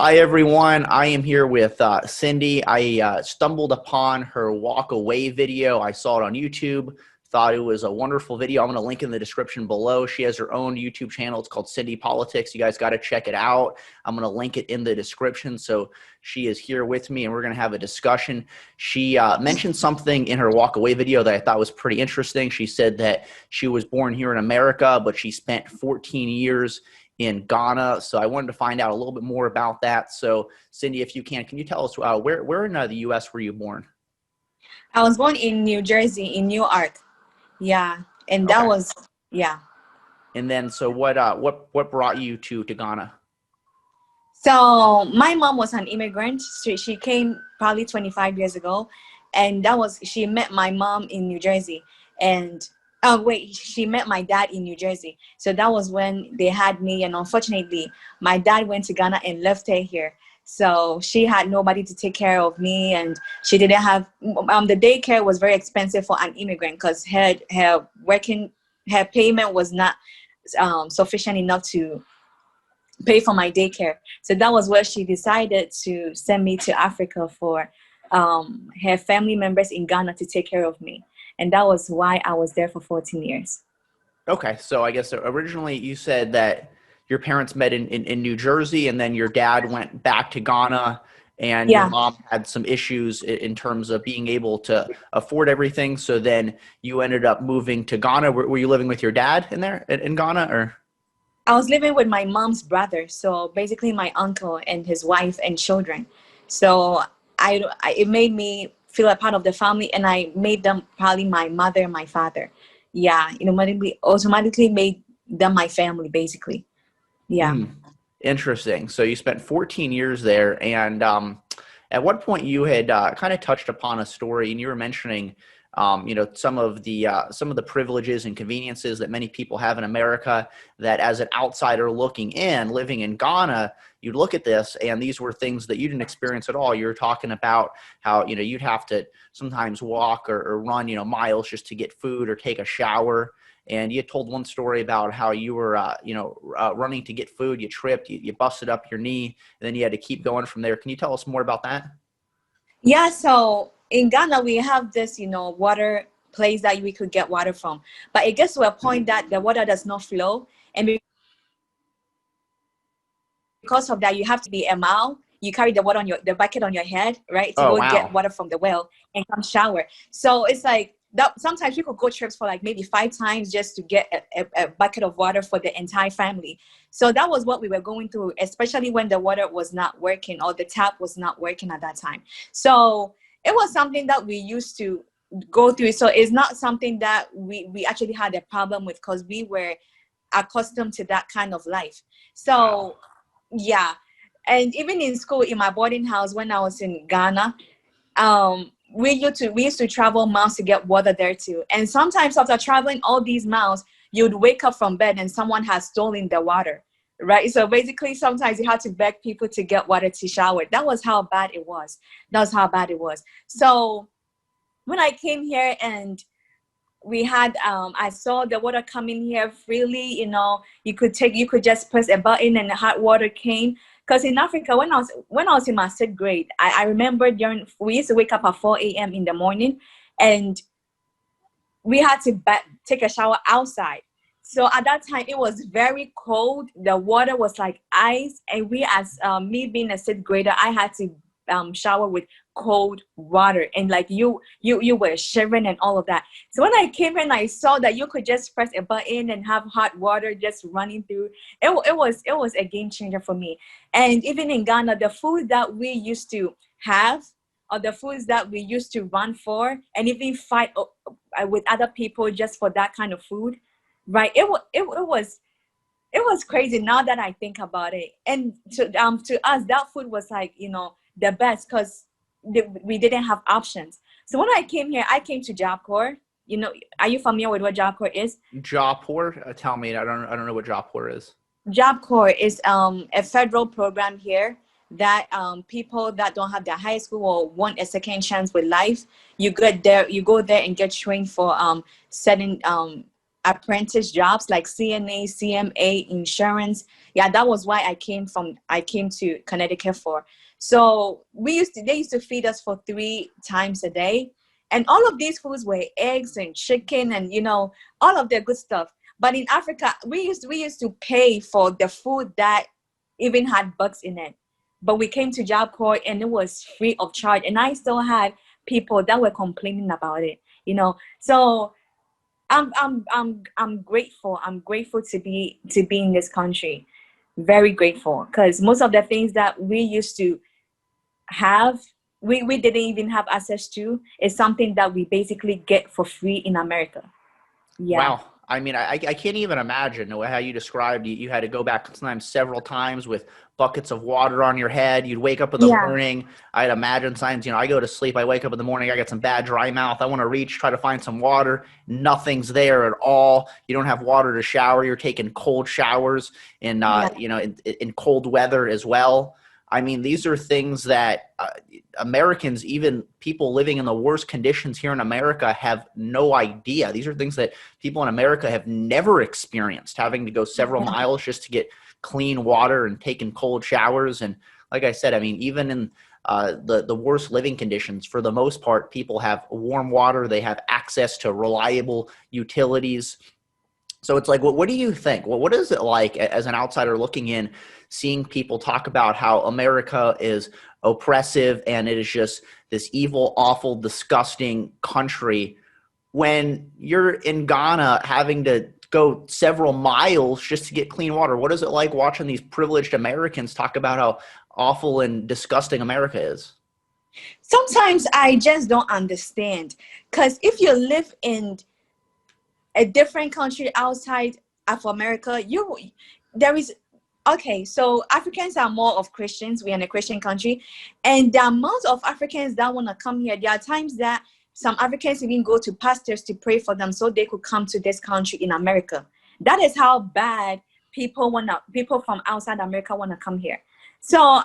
Hi, everyone. I am here with Cindy. I stumbled upon her walk away video. I saw it on YouTube, thought it was a wonderful video. I'm going to link in the description below. She has her own YouTube channel. It's called Cindy Politics. You guys got to check it out. I'm going to link it in the description. So she is here with me and we're going to have a discussion. She mentioned something in her walk away video that I thought was pretty interesting. She said that she was born here in America, but she spent 14 years in Ghana. So I wanted to find out a little bit more about that. So Cindy, if you can you tell us where in the U.S. were you born? I was born in New Jersey, in Newark. Yeah, and that Okay. was, yeah. And then, so what brought you to Ghana? So my mom was an immigrant. She came probably 25 years ago, and she met my mom in New Jersey, and she met my dad in New Jersey. So that was when they had me, and unfortunately, my dad went to Ghana and left her here. So she had nobody to take care of me, and she didn't have the daycare was very expensive for an immigrant because her payment was not sufficient enough to pay for my daycare. So that was where she decided to send me to Africa for her family members in Ghana to take care of me. And that was why I was there for 14 years. Okay. So I guess originally you said that your parents met in New Jersey, and then your dad went back to Ghana, and your Yeah. mom had some issues in terms of being able to afford everything. So then you ended up moving to Ghana. Were you living with your dad in Ghana, or? I was living with my mom's brother. So basically my uncle and his wife and children. So it made me feel a part of the family, and I made them probably my mother and my father. Yeah. It automatically made them my family, basically. Yeah. Mm, interesting. So you spent 14 years there, and at what point you had kind of touched upon a story, and you were mentioning, some of the privileges and conveniences that many people have in America. That as an outsider looking in, living in Ghana, you'd look at this, and these were things that you didn't experience at all. You were talking about how you'd have to sometimes walk or run miles just to get food or take a shower. And you had told one story about how you were, running to get food. You tripped, you busted up your knee, and then you had to keep going from there. Can you tell us more about that? Yeah, so in Ghana, we have this, water place that we could get water from. But it gets to a point that the water does not flow. And because of that, you have to be a mile. You carry the bucket on your head, right, to Oh, go get wow. water from the well and come shower. So it's like that. Sometimes you could go trips for like maybe 5 times just to get a bucket of water for the entire family. So that was what we were going through, especially when the water was not working or the tap was not working at that time. So it was something that we used to go through. So it's not something that we actually had a problem with because we were accustomed to that kind of life. Wow. So yeah. And even in school, in my boarding house when I was in Ghana, we used to travel miles to get water there too. And sometimes after traveling all these miles, you'd wake up from bed and someone has stolen the water, right? So basically, sometimes you had to beg people to get water to shower. That was how bad it was. That was how bad it was. So when I came here and we had I saw the water coming here freely. You could just press a button and the hot water came. Because in Africa, when I was in my 6th grade, I remember we used to wake up at 4 a.m. in the morning, and we had to take a shower outside. So at that time, it was very cold. The water was like ice, and as me being a 6th grader, I had to shower with cold water, and like you were shivering and all of that. So when I came here and I saw that you could just press a button and have hot water just running through, it was a game changer for me. And even in Ghana, the food that we used to have, or the foods that we used to run for and even fight with other people just for that kind of food, right? It was crazy now that I think about it. And to us, that food was like, the best because we didn't have options. So when I came here, I came to Job Corps. Are you familiar with what Job Corps is? Jawpor? Tell me. I don't know what Jawpor is. Job Corps is a federal program here that people that don't have their high school or want a second chance with life, you go there and get trained for certain apprentice jobs like CNA, CMA, insurance. Yeah, that was why I came to Connecticut for. So they used to feed us for 3 times a day. And all of these foods were eggs and chicken and, all of the good stuff. But in Africa, we used to pay for the food that even had bugs in it. But we came to Job Corps and it was free of charge. And I still had people that were complaining about it, So I'm grateful. I'm grateful to be in this country. Very grateful, because most of the things that we used to have, we didn't even have access to, is something that we basically get for free in America. Yeah. Wow. I mean, I can't even imagine how you described you had to go back sometimes several times with buckets of water on your head. You'd wake up in the Yeah. morning. I'd imagine signs, I go to sleep. I wake up in the morning. I got some bad dry mouth. I want to reach, try to find some water. Nothing's there at all. You don't have water to shower. You're taking cold showers in, Yeah. in cold weather as well. I mean, these are things that Americans, even people living in the worst conditions here in America, have no idea. These are things that people in America have never experienced, having to go several miles just to get clean water and taking cold showers. And like I said, I mean, even in the worst living conditions, for the most part, people have warm water. They have access to reliable utilities. So it's like, what do you think? What is it like as an outsider looking in, seeing people talk about how America is oppressive and it is just this evil, awful, disgusting country, when you're in Ghana having to go several miles just to get clean water? What is it like watching these privileged Americans talk about how awful and disgusting America is? Sometimes I just don't understand, because if you live in a different country outside of America, there is okay. So Africans are more of Christians. We're in a Christian country, and the amount of Africans that want to come here, there are times that some Africans even go to pastors to pray for them so they could come to this country in America. That is how bad people from outside America want to come here. So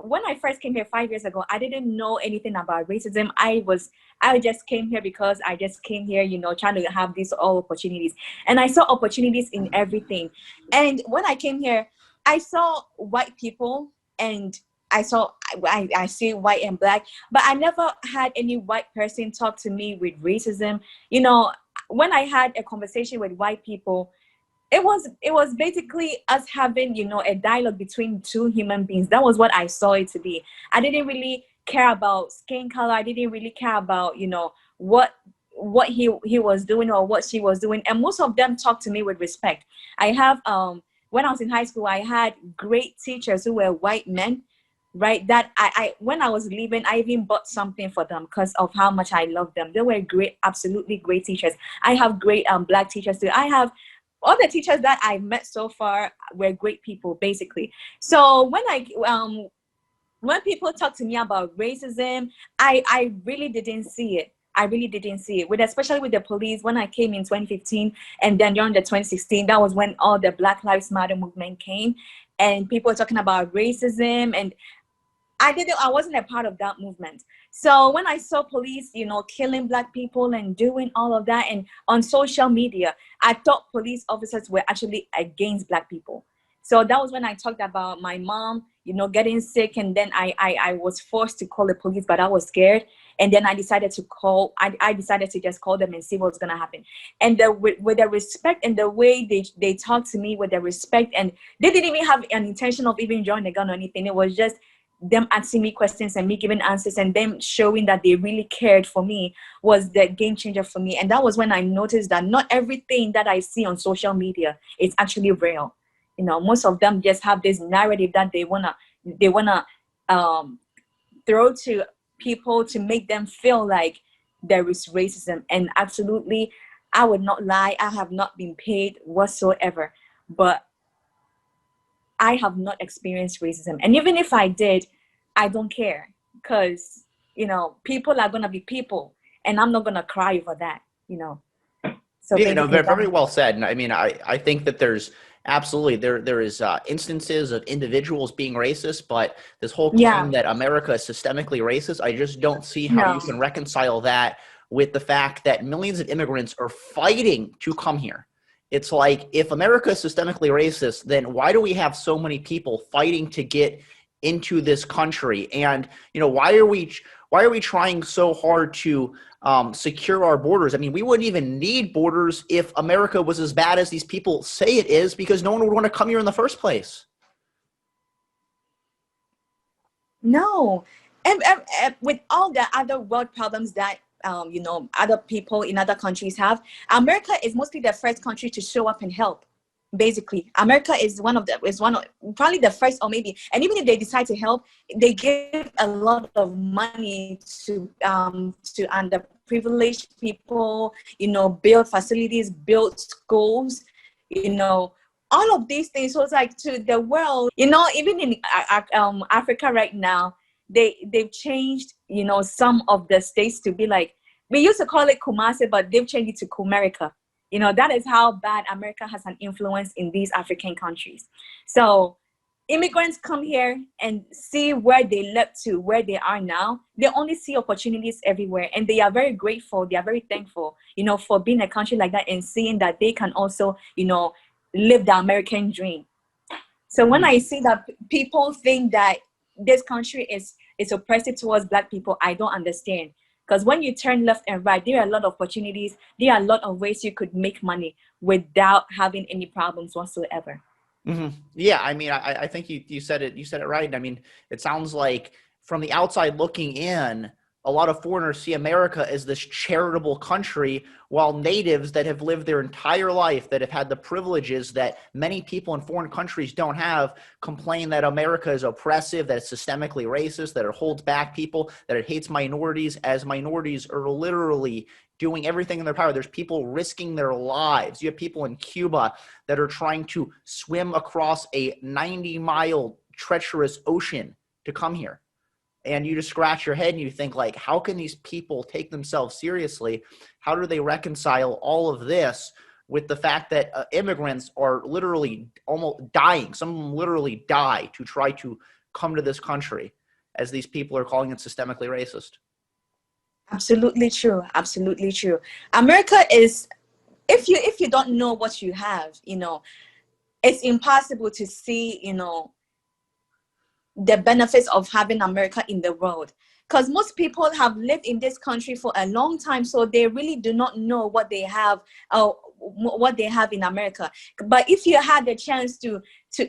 when I first came here 5 years ago, I didn't know anything about racism. I just came here because I just came here, trying to have these all opportunities. And I saw opportunities in everything. And when I came here, I saw white people, and I see white and black, but I never had any white person talk to me with racism. When I had a conversation with white people, it was basically us having, a dialogue between two human beings. That was what I saw it to be. I didn't really care about skin color. I didn't really care about, what he was doing or what she was doing. And most of them talked to me with respect. I have when I was in high school, I had great teachers who were white men, right? That I when I was leaving, I even bought something for them because of how much I loved them. They were great, absolutely great teachers. I have great black teachers too. I have all the teachers that I've met so far were great people, basically. So when people talk to me about racism, I really didn't see it. I really didn't see it. Especially with the police, when I came in 2015, and then during the 2016, that was when all the Black Lives Matter movement came, and people were talking about racism, and I wasn't a part of that movement. So when I saw police, killing black people and doing all of that, and on social media, I thought police officers were actually against black people. So that was when I talked about my mom, getting sick, and then I was forced to call the police, but I was scared. And then I decided to just call them and see what's gonna happen. And with the respect and the way they talked to me with the respect, and they didn't even have an intention of even drawing a gun or anything. It was just them asking me questions and me giving answers, and them showing that they really cared for me, was the game changer for me. And that was when I noticed that not everything that I see on social media is actually real. Most of them just have this narrative that they wanna throw to people to make them feel like there is racism. And absolutely, I would not lie, I have not been paid whatsoever, but I have not experienced racism. And even if I did, I don't care, because, people are going to be people, and I'm not going to cry over that. So Yeah, basically, very, very well said. And I mean, I think that there's absolutely there is instances of individuals being racist, but this whole yeah, claim that America is systemically racist, I just don't see how you no, can reconcile that with the fact that millions of immigrants are fighting to come here. It's like, if America is systemically racist, then why do we have so many people fighting to get into this country? And, why are we trying so hard to secure our borders? I mean, we wouldn't even need borders if America was as bad as these people say it is, because no one would want to come here in the first place. No, and with all the other world problems that other people in other countries have, America is mostly the first country to show up and help. Basically, America is probably the first, or maybe, and even if they decide to help, they give a lot of money to underprivileged people. Build facilities, build schools. All of these things. So it's like, to the world, even in Africa right now, they've changed, some of the states to be like, we used to call it Kumasi, but they've changed it to Kumerica. That is how bad America has an influence in these African countries. So immigrants come here and see where they led to where they are now. They only see opportunities everywhere, and they are very grateful. They are very thankful, for being a country like that, and seeing that they can also, live the American dream. So when I see that people think that this country is oppressive towards Black people, I don't understand. Because when you turn left and right, there are a lot of opportunities. There are a lot of ways you could make money without having any problems whatsoever. Mm-hmm. Yeah, I mean, I think you said it. You said it right. I mean, it sounds like, from the outside looking in, a lot of foreigners see America as this charitable country, while natives that have lived their entire life, that have had the privileges that many people in foreign countries don't have, complain that America is oppressive, that it's systemically racist, that it holds back people, that it hates minorities, as minorities are literally doing everything in their power. There's people risking their lives. You have people in Cuba that are trying to swim across a 90-mile treacherous ocean to come here. And you just scratch your head and you think, like, how can these people take themselves seriously? How do they reconcile all of this with the fact that immigrants are literally almost dying? Some of them literally die to try to come to this country, as these people are calling it systemically racist. Absolutely true. Absolutely true. America is, if you don't know what you have, it's impossible to see, the benefits of having America in the world, because most people have lived in this country for a long time, so they really do not know what they have, what they have in America. But if you had the chance to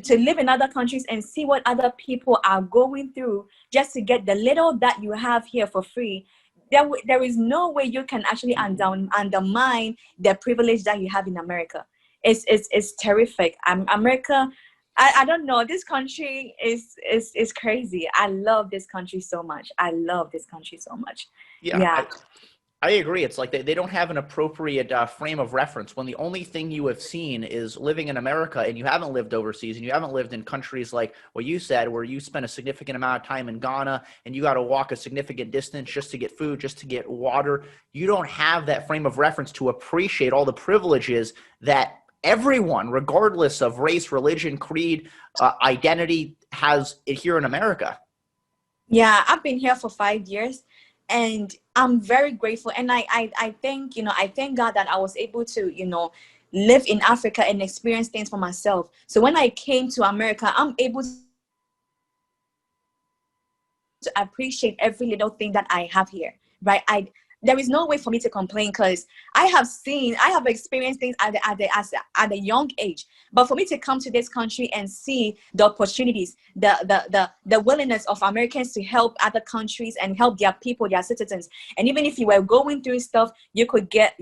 live in other countries and see what other people are going through just to get the little that you have here for free, there is no way you can actually undermine the privilege that you have in America. It's terrific. America, I don't know. This country is crazy. I love this country so much. I love this country so much. Yeah. I agree. It's like they don't have an appropriate frame of reference, when the only thing you have seen is living in America, and you haven't lived overseas, and you haven't lived in countries like what you said, where you spent a significant amount of time in Ghana and you got to walk a significant distance just to get food, just to get water. You don't have that frame of reference to appreciate all the privileges that everyone, regardless of race, religion, creed, identity, has it here in America. Yeah, I've been here for 5 years, and I'm very grateful. And I think, I thank God that I was able to, live in Africa and experience things for myself. So when I came to America, I'm able to appreciate every little thing that I have here, right? There is no way for me to complain, because I have experienced things at a young age. But for me to come to this country and see the opportunities, the willingness of Americans to help other countries and help their people, their citizens, and even if you were going through stuff, you could get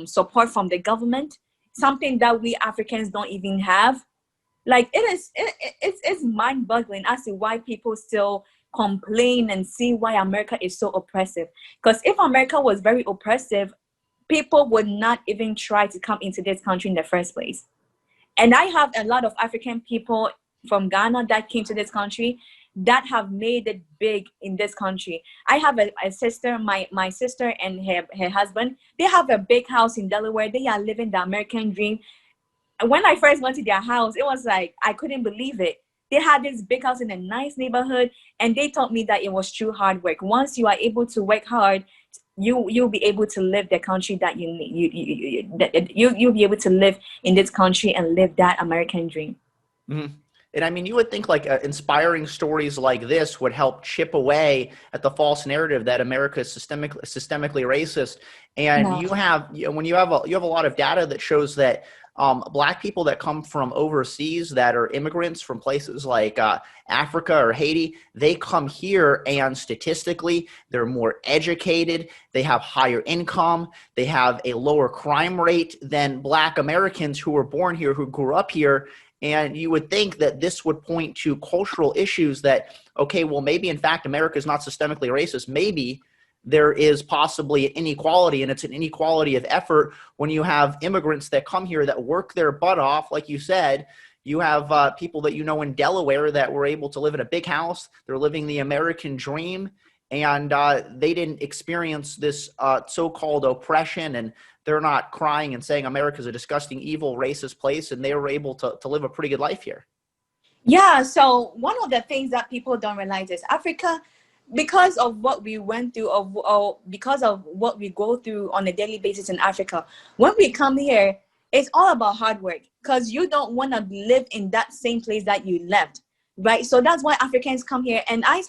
support from the government, something that we Africans don't even have. Like, it's mind-boggling as to why people still complain and see why America is so oppressive. Because if America was very oppressive, people would not even try to come into this country in the first place. And I have a lot of African people from Ghana that came to this country that have made it big in this country. I have a sister, my sister and her husband, they have a big house in Delaware. They are living the American dream. When I first went to their house, it was like, I couldn't believe it. They had this big house in a nice neighborhood, and they told me that it was true hard work. Once you are able to work hard, you'll be able to live the country that you need. You'll be able to live in this country and live that American dream. Mm-hmm. And I mean, you would think like inspiring stories like this would help chip away at the false narrative that America is systemically racist. And No. you have, when you have a lot of data that shows that Black people that come from overseas, that are immigrants from places like Africa or Haiti, they come here and statistically they're more educated, they have higher income, they have a lower crime rate than Black Americans who were born here, who grew up here. And you would think that this would point to cultural issues that, okay, well, maybe in fact America is not systemically racist. Maybe there is possibly inequality, and it's an inequality of effort when you have immigrants that come here that work their butt off. Like you said, you have people that you know in Delaware that were able to live in a big house. They're living the American dream, and they didn't experience this so-called oppression, and they're not crying and saying America's a disgusting, evil, racist place, and they were able to live a pretty good life here. Yeah, so one of the things that people don't realize is Africa, because of what we went through, or because of what we go through on a daily basis in Africa, when we come here, it's all about hard work, because you don't want to live in that same place that you left, right? So that's why Africans come here. And I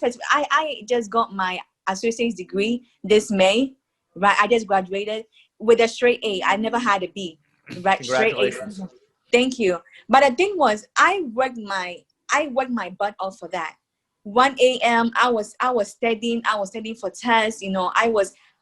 just got my associate's degree this May, right? I just graduated with a straight A. I never had a B, right? Straight A. Congratulations. Thank you. But the thing was, I worked my butt off for that. 1 a.m. I was studying. I was studying for tests.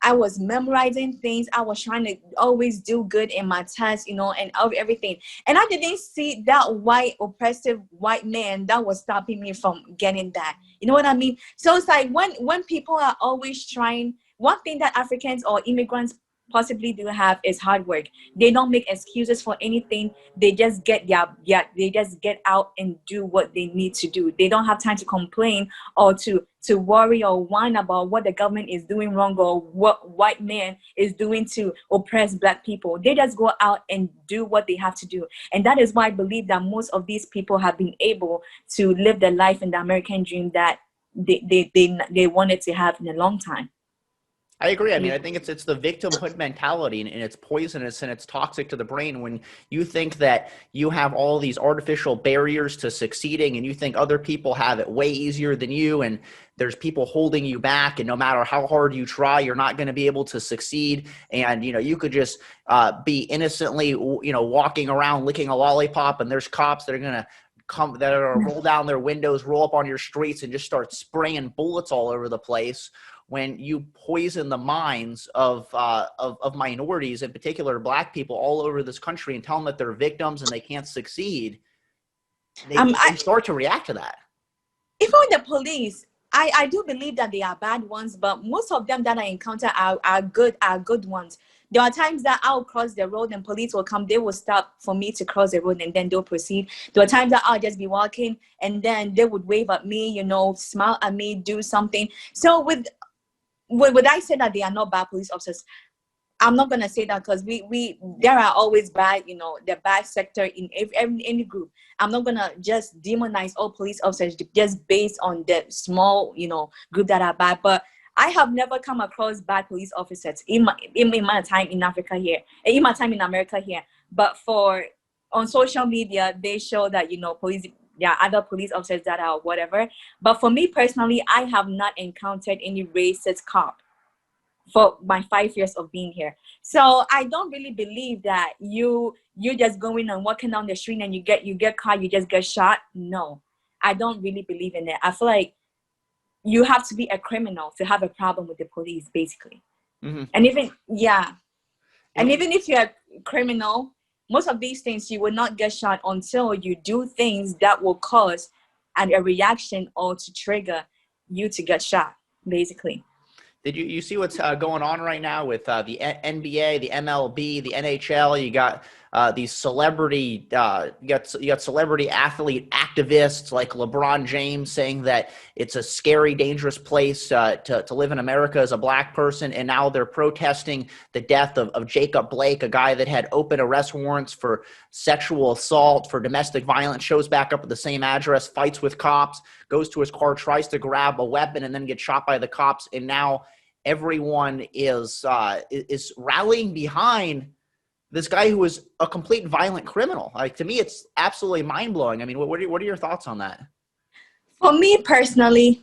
I was memorizing things. I was trying to always do good in my tests, and everything. And I didn't see that white oppressive white man that was stopping me from getting that. You know what I mean? So it's like when people are always trying, one thing that Africans or immigrants possibly do have is hard work. They don't make excuses for anything. They just get they just get out and do what they need to do. They don't have time to complain or to worry or whine about what the government is doing wrong or what white man is doing to oppress Black people. They just go out and do what they have to do. And that is why I believe that most of these people have been able to live their life in the American dream that they wanted to have in a long time. I agree. I mean, I think it's the victimhood mentality, and it's poisonous and it's toxic to the brain when you think that you have all these artificial barriers to succeeding, and you think other people have it way easier than you, and there's people holding you back, and no matter how hard you try, you're not going to be able to succeed. And you could just be innocently walking around licking a lollipop, and there's cops that are going to roll down their windows, roll up on your streets, and just start spraying bullets all over the place. When you poison the minds of minorities, in particular Black people all over this country, and tell them that they're victims and they can't succeed, they start to react to that. Even with the police, I do believe that they are bad ones, but most of them that I encounter are good ones. There are times that I'll cross the road and police will come. They will stop for me to cross the road and then they'll proceed. There are times that I'll just be walking and then they would wave at me, smile at me, do something. So would I say that they are not bad police officers? I'm not gonna say that, because there are always bad, the bad sector in any group. I'm not gonna just demonize all police officers just based on the small, group that are bad. But I have never come across bad police officers in my time in Africa here, in my time in America here. But on social media, they show that police. There are other police officers that are whatever. But for me personally, I have not encountered any racist cop for my 5 years of being here. So I don't really believe that you just going and walking down the street and you get caught, you just get shot. No, I don't really believe in it. I feel like you have to be a criminal to have a problem with the police, basically. Mm-hmm. And even if you're a criminal, most of these things, you will not get shot until you do things that will cause a reaction or to trigger you to get shot, basically. Did you see what's going on right now with the NBA, the MLB, the NHL? You got these celebrity, you got celebrity athlete activists like LeBron James saying that it's a scary, dangerous place to live in America as a Black person, and now they're protesting the death of Jacob Blake, a guy that had open arrest warrants for sexual assault, for domestic violence, shows back up at the same address, fights with cops, goes to his car, tries to grab a weapon, and then gets shot by the cops, and now everyone is rallying behind this guy who is a complete violent criminal. Like, to me, it's absolutely mind blowing. I mean, what are your thoughts on that? For me personally,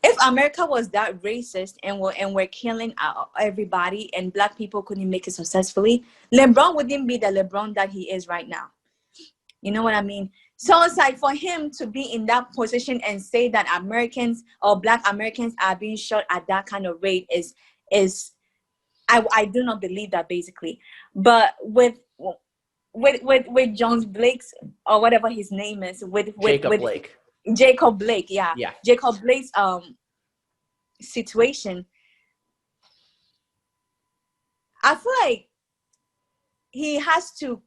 if America was that racist and we're killing everybody and black people couldn't make it successfully, LeBron wouldn't be the LeBron that he is right now. You know what I mean? So it's like, for him to be in that position and say that Americans or black Americans are being shot at that kind of rate is I do not believe that, basically. But with Jones Blake's, or whatever his name is, with Blake. Jacob Blake, yeah. Jacob Blake's situation, I feel like he has to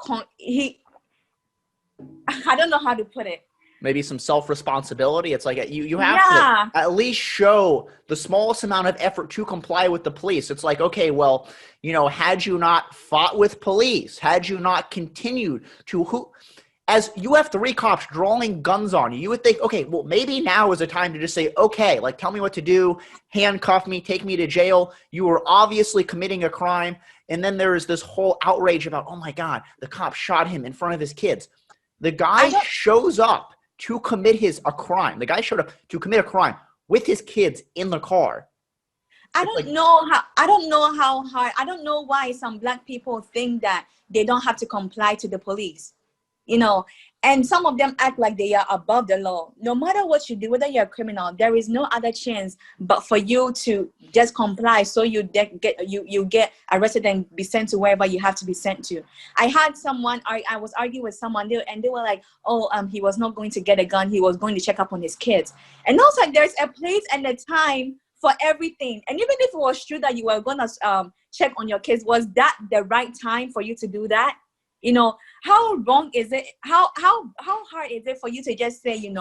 I don't know how to put it. Maybe some self-responsibility. It's like you have to at least show the smallest amount of effort to comply with the police. It's like, okay, well, had you not fought with police, had you not continued to as you have 3 cops drawing guns on you, you would think, okay, well, maybe now is a time to just say, okay, like, tell me what to do, handcuff me, take me to jail. You were obviously committing a crime. And then there is this whole outrage about, oh my God, the cop shot him in front of his kids. The guy shows up to commit a crime. The guy showed up to commit a crime with his kids in the car. I don't know how hard. I don't know why some black people think that they don't have to comply to the police. And some of them act like they are above the law. No matter what you do, whether you're a criminal, there is no other chance but for you to just comply, so you get arrested and be sent to wherever you have to be sent to. I had someone, I was arguing with someone, and they were like, oh, he was not going to get a gun. He was going to check up on his kids. And I was like, there's a place and a time for everything. And even if it was true that you were going to check on your kids, was that the right time for you to do that? How wrong is it? How hard is it for you to just say,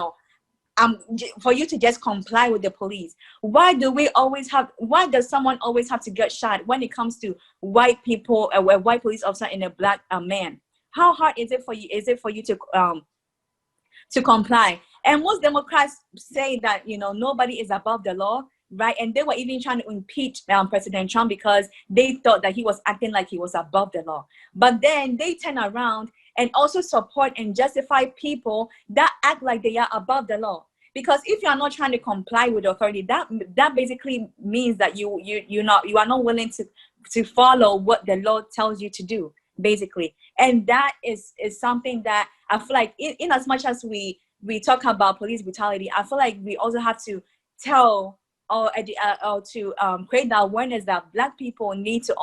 for you to just comply with the police? Why does someone always have to get shot when it comes to white people, a white police officer and a black man? How hard is it for you to comply? And most Democrats say that, nobody is above the law. Right. And they were even trying to impeach President Trump because they thought that he was acting like he was above the law. But then they turn around and also support and justify people that act like they are above the law. Because if you are not trying to comply with authority, that basically means that you are not willing to follow what the law tells you to do, basically. And that is something that I feel like in as much as we talk about police brutality, I feel like we also have to tell or to create the awareness that black people need to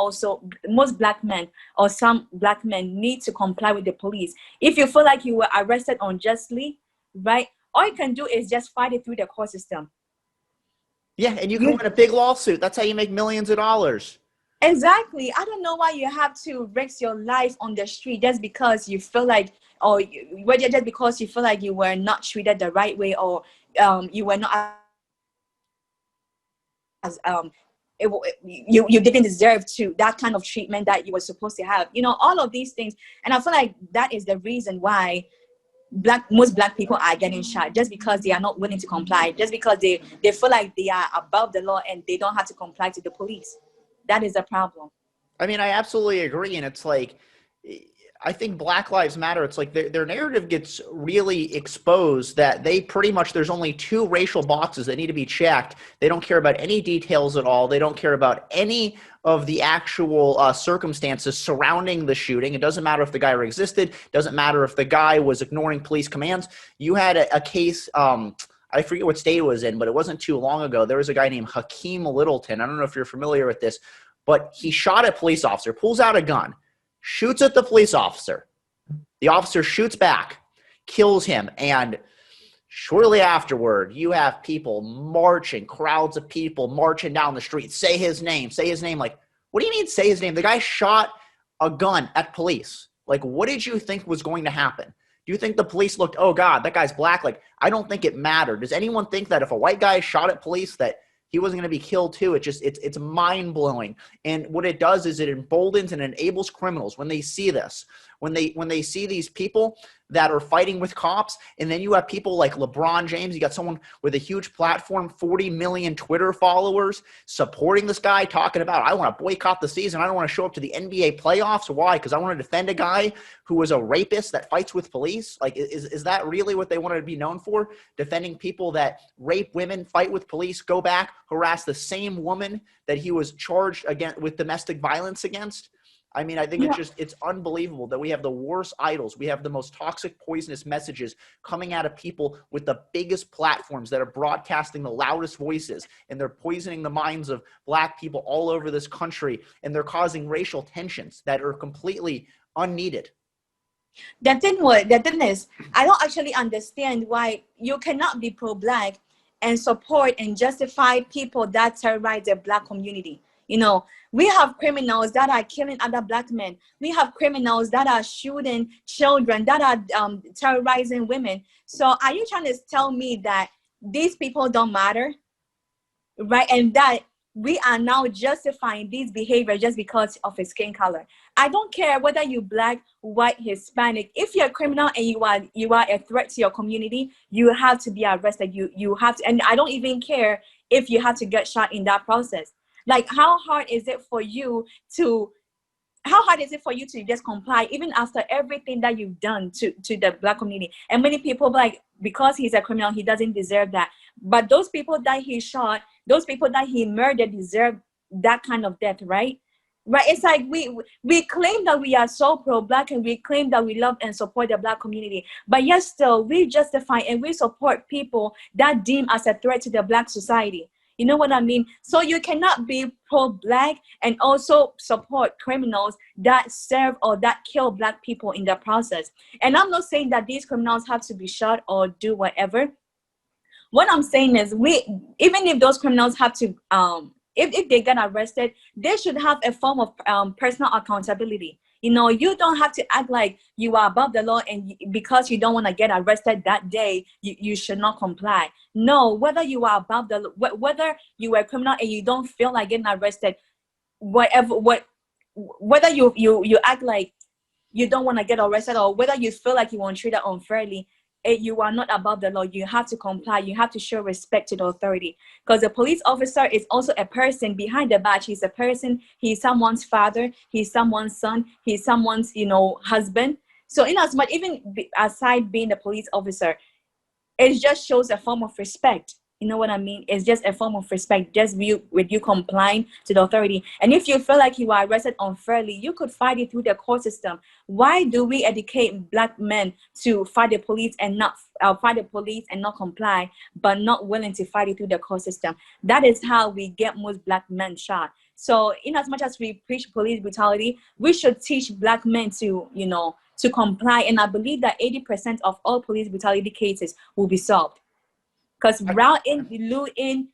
most black men or some black men need to comply with the police. If you feel like you were arrested unjustly, right, all you can do is just fight it through the court system. Yeah, and you can win a big lawsuit. That's how you make millions of dollars. Exactly. I don't know why you have to risk your life on the street just because you feel like, just because you feel like you were not treated the right way, or you were not you didn't deserve to that kind of treatment that you were supposed to have. All of these things. And I feel like that is the reason why most black people are getting shot, just because they are not willing to comply, just because they feel like they are above the law and they don't have to comply to the police. That is a problem. I mean, I absolutely agree. And it's like, I think Black Lives Matter, it's like their narrative gets really exposed that they pretty much, there's only 2 racial boxes that need to be checked. They don't care about any details at all. They don't care about any of the actual circumstances surrounding the shooting. It doesn't matter if the guy resisted. It doesn't matter if the guy was ignoring police commands. You had a case, I forget what state it was in, but it wasn't too long ago. There was a guy named Hakeem Littleton. I don't know if you're familiar with this, but he shot a police officer, pulls out a gun, shoots at the police officer. The officer shoots back, kills him, and shortly afterward, you have people marching, crowds of people marching down the street. Say his name, say his name. Like, what do you mean say his name? The guy shot a gun at police. Like, what did you think was going to happen? Do you think the police looked, oh God, that guy's black? Like, I don't think it mattered. Does anyone think that if a white guy shot at police that he wasn't going to be killed too? It's mind blowing. And what it does is it emboldens and enables criminals when they see this, when they see these people that are fighting with cops, and then you have people like LeBron James, you got someone with a huge platform, 40 million Twitter followers, supporting this guy, talking about, I want to boycott the season, I don't want to show up to the NBA playoffs. Why? Because I want to defend a guy who was a rapist that fights with police. Like, is that really what they wanted to be known for? Defending people that rape women, fight with police, go back, harass the same woman that he was charged against with domestic violence against? I mean, I think it's unbelievable that we have the worst idols. We have the most toxic, poisonous messages coming out of people with the biggest platforms that are broadcasting the loudest voices, and they're poisoning the minds of Black people all over this country, and they're causing racial tensions that are completely unneeded. The thing is, I don't actually understand why you cannot be pro-Black and support and justify people that terrorize the Black community. You know, we have criminals that are killing other Black men. We have criminals that are shooting children, that are terrorizing women. So are you trying to tell me that these people don't matter, right? And that we are now justifying these behaviors just because of his skin color? I don't care whether you Black, white, Hispanic. If you're a criminal and you are a threat to your community, you have to be arrested. You have to, and I don't even care if you have to get shot in that process. Like, how hard is it for you to just comply even after everything that you've done to the Black community? And many people like, because he's a criminal, he doesn't deserve that. But those people that he shot, those people that he murdered deserve that kind of death, right? Right? It's like we claim that we are so pro-Black and we claim that we love and support the Black community, but yet still we justify and we support people that deem as a threat to the Black society. You know what I mean? So you cannot be pro-Black and also support criminals that serve or that kill Black people in the process. And I'm not saying that these criminals have to be shot or do whatever. What I'm saying is, even if those criminals have to, if they get arrested, they should have a form of personal accountability. You know, you don't have to act like you are above the law, and because you don't want to get arrested that day, you should not comply. No, whether you are above the law, whether you are a criminal and you don't feel like getting arrested, whether you act like you don't want to get arrested, or whether you feel like you want treated unfairly, you are not above the law. You have to comply. You have to show respect to the authority, because a police officer is also a person behind the badge. He's a person. He's someone's father. He's someone's son. He's someone's, husband. So in as much, even aside being a police officer, it just shows a form of respect. You know what I mean? It's just a form of respect, just with you complying to the authority. And if you feel like you are arrested unfairly, you could fight it through the court system. Why do we educate Black men to fight the police and not comply, but not willing to fight it through the court system? That is how we get most Black men shot. So in as much as we preach police brutality, we should teach Black men to comply. And I believe that 80% of all police brutality cases will be solved. Because routing, looting,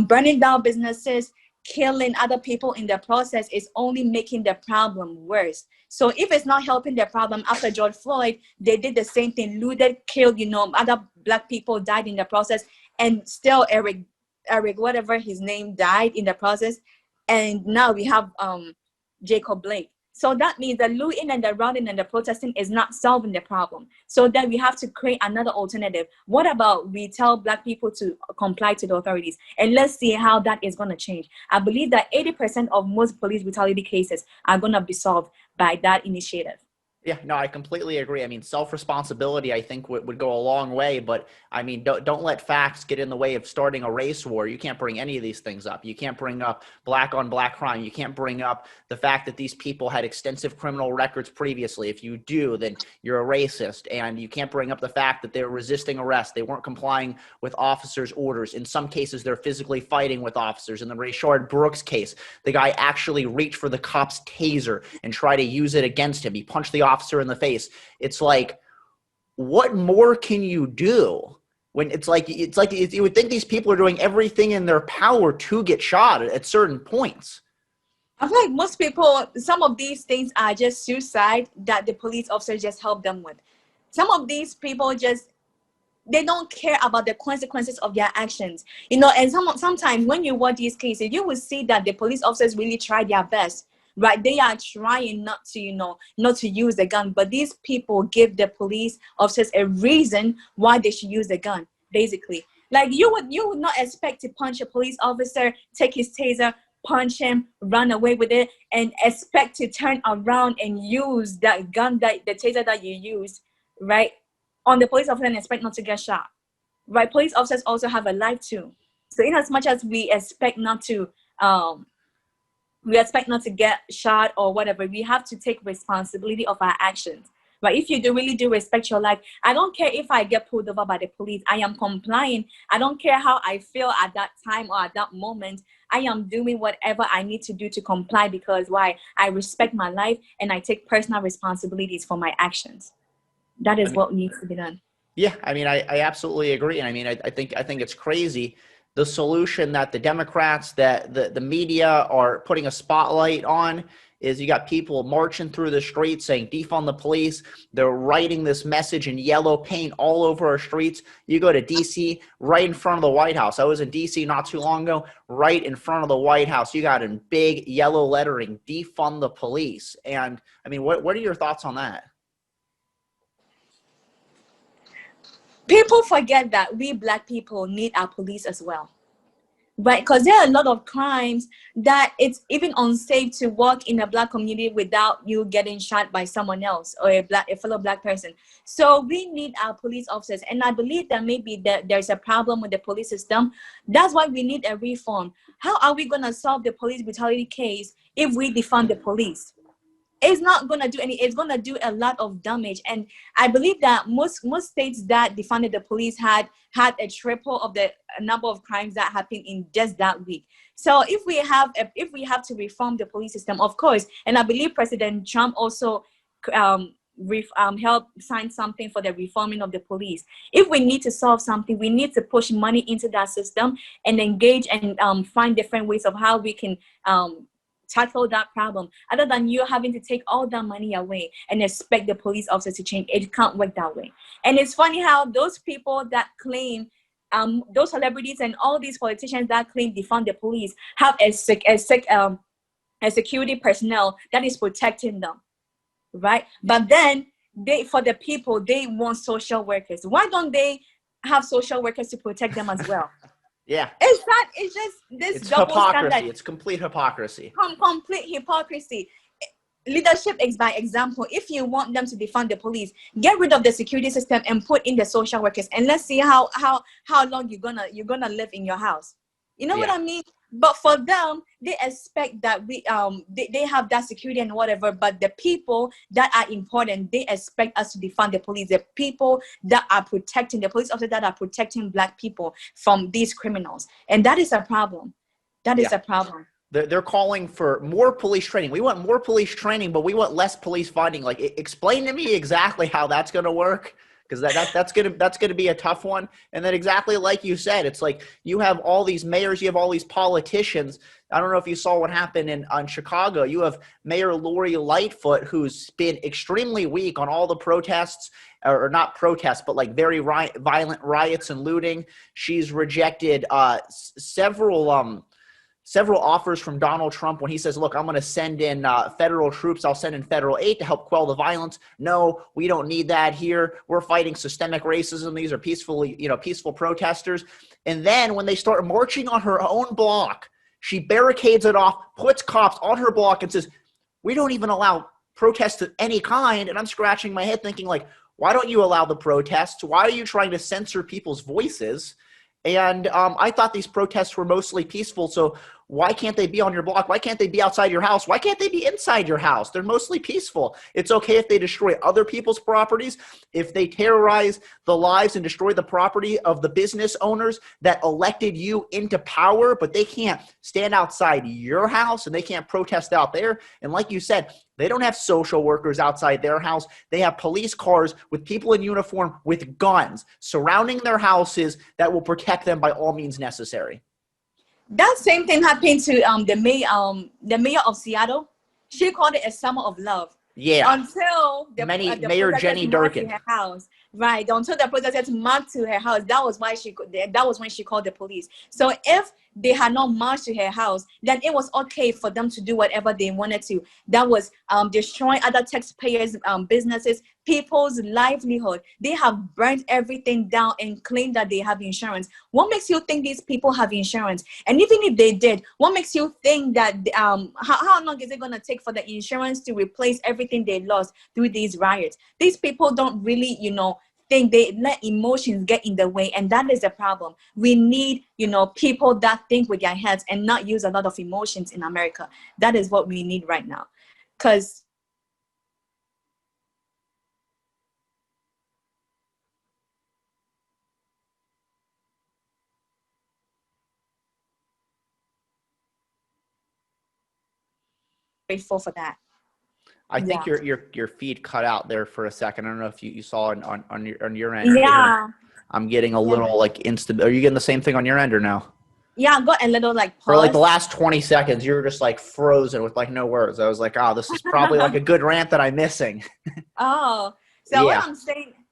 burning down businesses, killing other people in the process is only making the problem worse. So if it's not helping the problem, after George Floyd, they did the same thing, looted, killed, other Black people died in the process, and still Eric, whatever his name, died in the process. And now we have Jacob Blake. So that means the looting and the rioting and the protesting is not solving the problem. So then we have to create another alternative. What about we tell Black people to comply to the authorities? And let's see how that is going to change. I believe that 80% of most police brutality cases are going to be solved by that initiative. Yeah, no, I completely agree. I mean, self-responsibility, I think, would go a long way. But, I mean, don't let facts get in the way of starting a race war. You can't bring any of these things up. You can't bring up Black-on-Black crime. You can't bring up the fact that these people had extensive criminal records previously. If you do, then you're a racist. And you can't bring up the fact that they're resisting arrest. They weren't complying with officers' orders. In some cases, they're physically fighting with officers. In the Rayshard Brooks case, the guy actually reached for the cop's taser and tried to use it against him. He punched the officer in the face. It's like, what more can you do? When it's like you would think these people are doing everything in their power to get shot at certain points. I feel like most people, some of these things are just suicide that the police officers just help them with. Some of these people they don't care about the consequences of their actions. And sometimes when you watch these cases, you will see that the police officers really try their best. right? They are trying not to, not to use the gun, but these people give the police officers a reason why they should use the gun, basically. Like you would not expect to punch a police officer, take his taser, punch him, run away with it, and expect to turn around and use that gun, that the taser that you used, right, on the police officer and expect not to get shot, right? Police officers also have a life too. So in as much as we expect not to get shot or whatever, we have to take responsibility of our actions. But if you really do respect your life, I don't care if I get pulled over by the police, I am complying. I don't care how I feel at that time or at that moment. I am doing whatever I need to do to comply, because why? I respect my life and I take personal responsibilities for my actions. That is what needs to be done. Yeah, I mean, I absolutely agree. And I mean, I think it's crazy. The solution that the Democrats, that the media are putting a spotlight on, is you got people marching through the streets saying defund the police. They're writing this message in yellow paint all over our streets. You go to DC, right in front of the White House. I was in DC not too long ago, right in front of the White House. You got in big yellow lettering, defund the police. And I mean, what are your thoughts on that? People forget that we Black people need our police as well, right? Because there are a lot of crimes that it's even unsafe to walk in a Black community without you getting shot by someone else or a fellow Black person. So we need our police officers, and I believe that maybe there's a problem with the police system. That's why we need a reform. How are we going to solve the police brutality case if we defund the police? It's not going to do it's going to do a lot of damage. And I believe that most states that defunded the police had a triple of the number of crimes that happened in just that week. So if we have to reform the police system, of course, and I believe President Trump also helped sign something for the reforming of the police. If we need to solve something, we need to push money into that system and engage and find different ways of how we can tackle that problem, other than you having to take all that money away and expect the police officers to change. It can't work that way. And it's funny how those people that claim, those celebrities and all these politicians that claim defund the police have a security personnel that is protecting them, right? But then for the people, they want social workers. Why don't they have social workers to protect them as well? Yeah. It's just this it's double hypocrisy. standard. It's complete hypocrisy. Complete hypocrisy. Leadership is by example. If you want them to defund the police, get rid of the security system and put in the social workers, and let's see how long you're gonna live in your house. You know what I mean? But for them, they expect that they have that security and whatever, but the people that are important, they expect us to defund the police. The people that are protecting, the police officers that are protecting Black people from these criminals. And that is a problem. That is a problem. They're calling for more police training. We want more police training, but we want less police funding. Like, explain to me exactly how that's going to work. Because that's gonna be a tough one. And then exactly like you said, it's like you have all these mayors, you have all these politicians. I don't know if you saw what happened in Chicago. You have Mayor Lori Lightfoot, who's been extremely weak on all the protests, or not protests, but like very violent riots and looting. She's rejected several offers from Donald Trump when he says, look, I'm going to send in federal troops. I'll send in federal aid to help quell the violence. No, we don't need that here. We're fighting systemic racism. These are peaceful protesters. And then when they start marching on her own block, she barricades it off, puts cops on her block and says, we don't even allow protests of any kind. And I'm scratching my head thinking, like, why don't you allow the protests? Why are you trying to censor people's voices? And I thought these protests were mostly peaceful. So why can't they be on your block? Why can't they be outside your house? Why can't they be inside your house? They're mostly peaceful. It's okay if they destroy other people's properties, if they terrorize the lives and destroy the property of the business owners that elected you into power, but they can't stand outside your house and they can't protest out there. And like you said, they don't have social workers outside their house. They have police cars with people in uniform with guns surrounding their houses that will protect them by all means necessary. That same thing happened to the mayor of Seattle. She called it a summer of love. Yeah. Until Mayor Jenny Durkin. Her house, Right, until the protesters marched to her house. That was when she called the police. So if they had not marched to her house, then it was okay for them to do whatever they wanted to. That was destroying other taxpayers' businesses, people's livelihood. They have burnt everything down and claimed that they have insurance. What makes you think these people have insurance? And even if they did, what makes you think that how long is it going to take for the insurance to replace everything they lost through these riots? These people don't really, think. They let emotions get in the way, and that is the problem. We need, people that think with their heads and not use a lot of emotions in America. That is what we need right now, because grateful for that. I think Yeah. your feed cut out there for a second. I don't know if you saw it on your end. Yeah. I'm getting a Yeah. little like instable. Are you getting the same thing on your end or no? Yeah, I got a little like For like the pause. last 20 seconds, you were just like frozen with like no words. I was like, oh, this is probably like a good rant that I'm missing. Oh, so Yeah.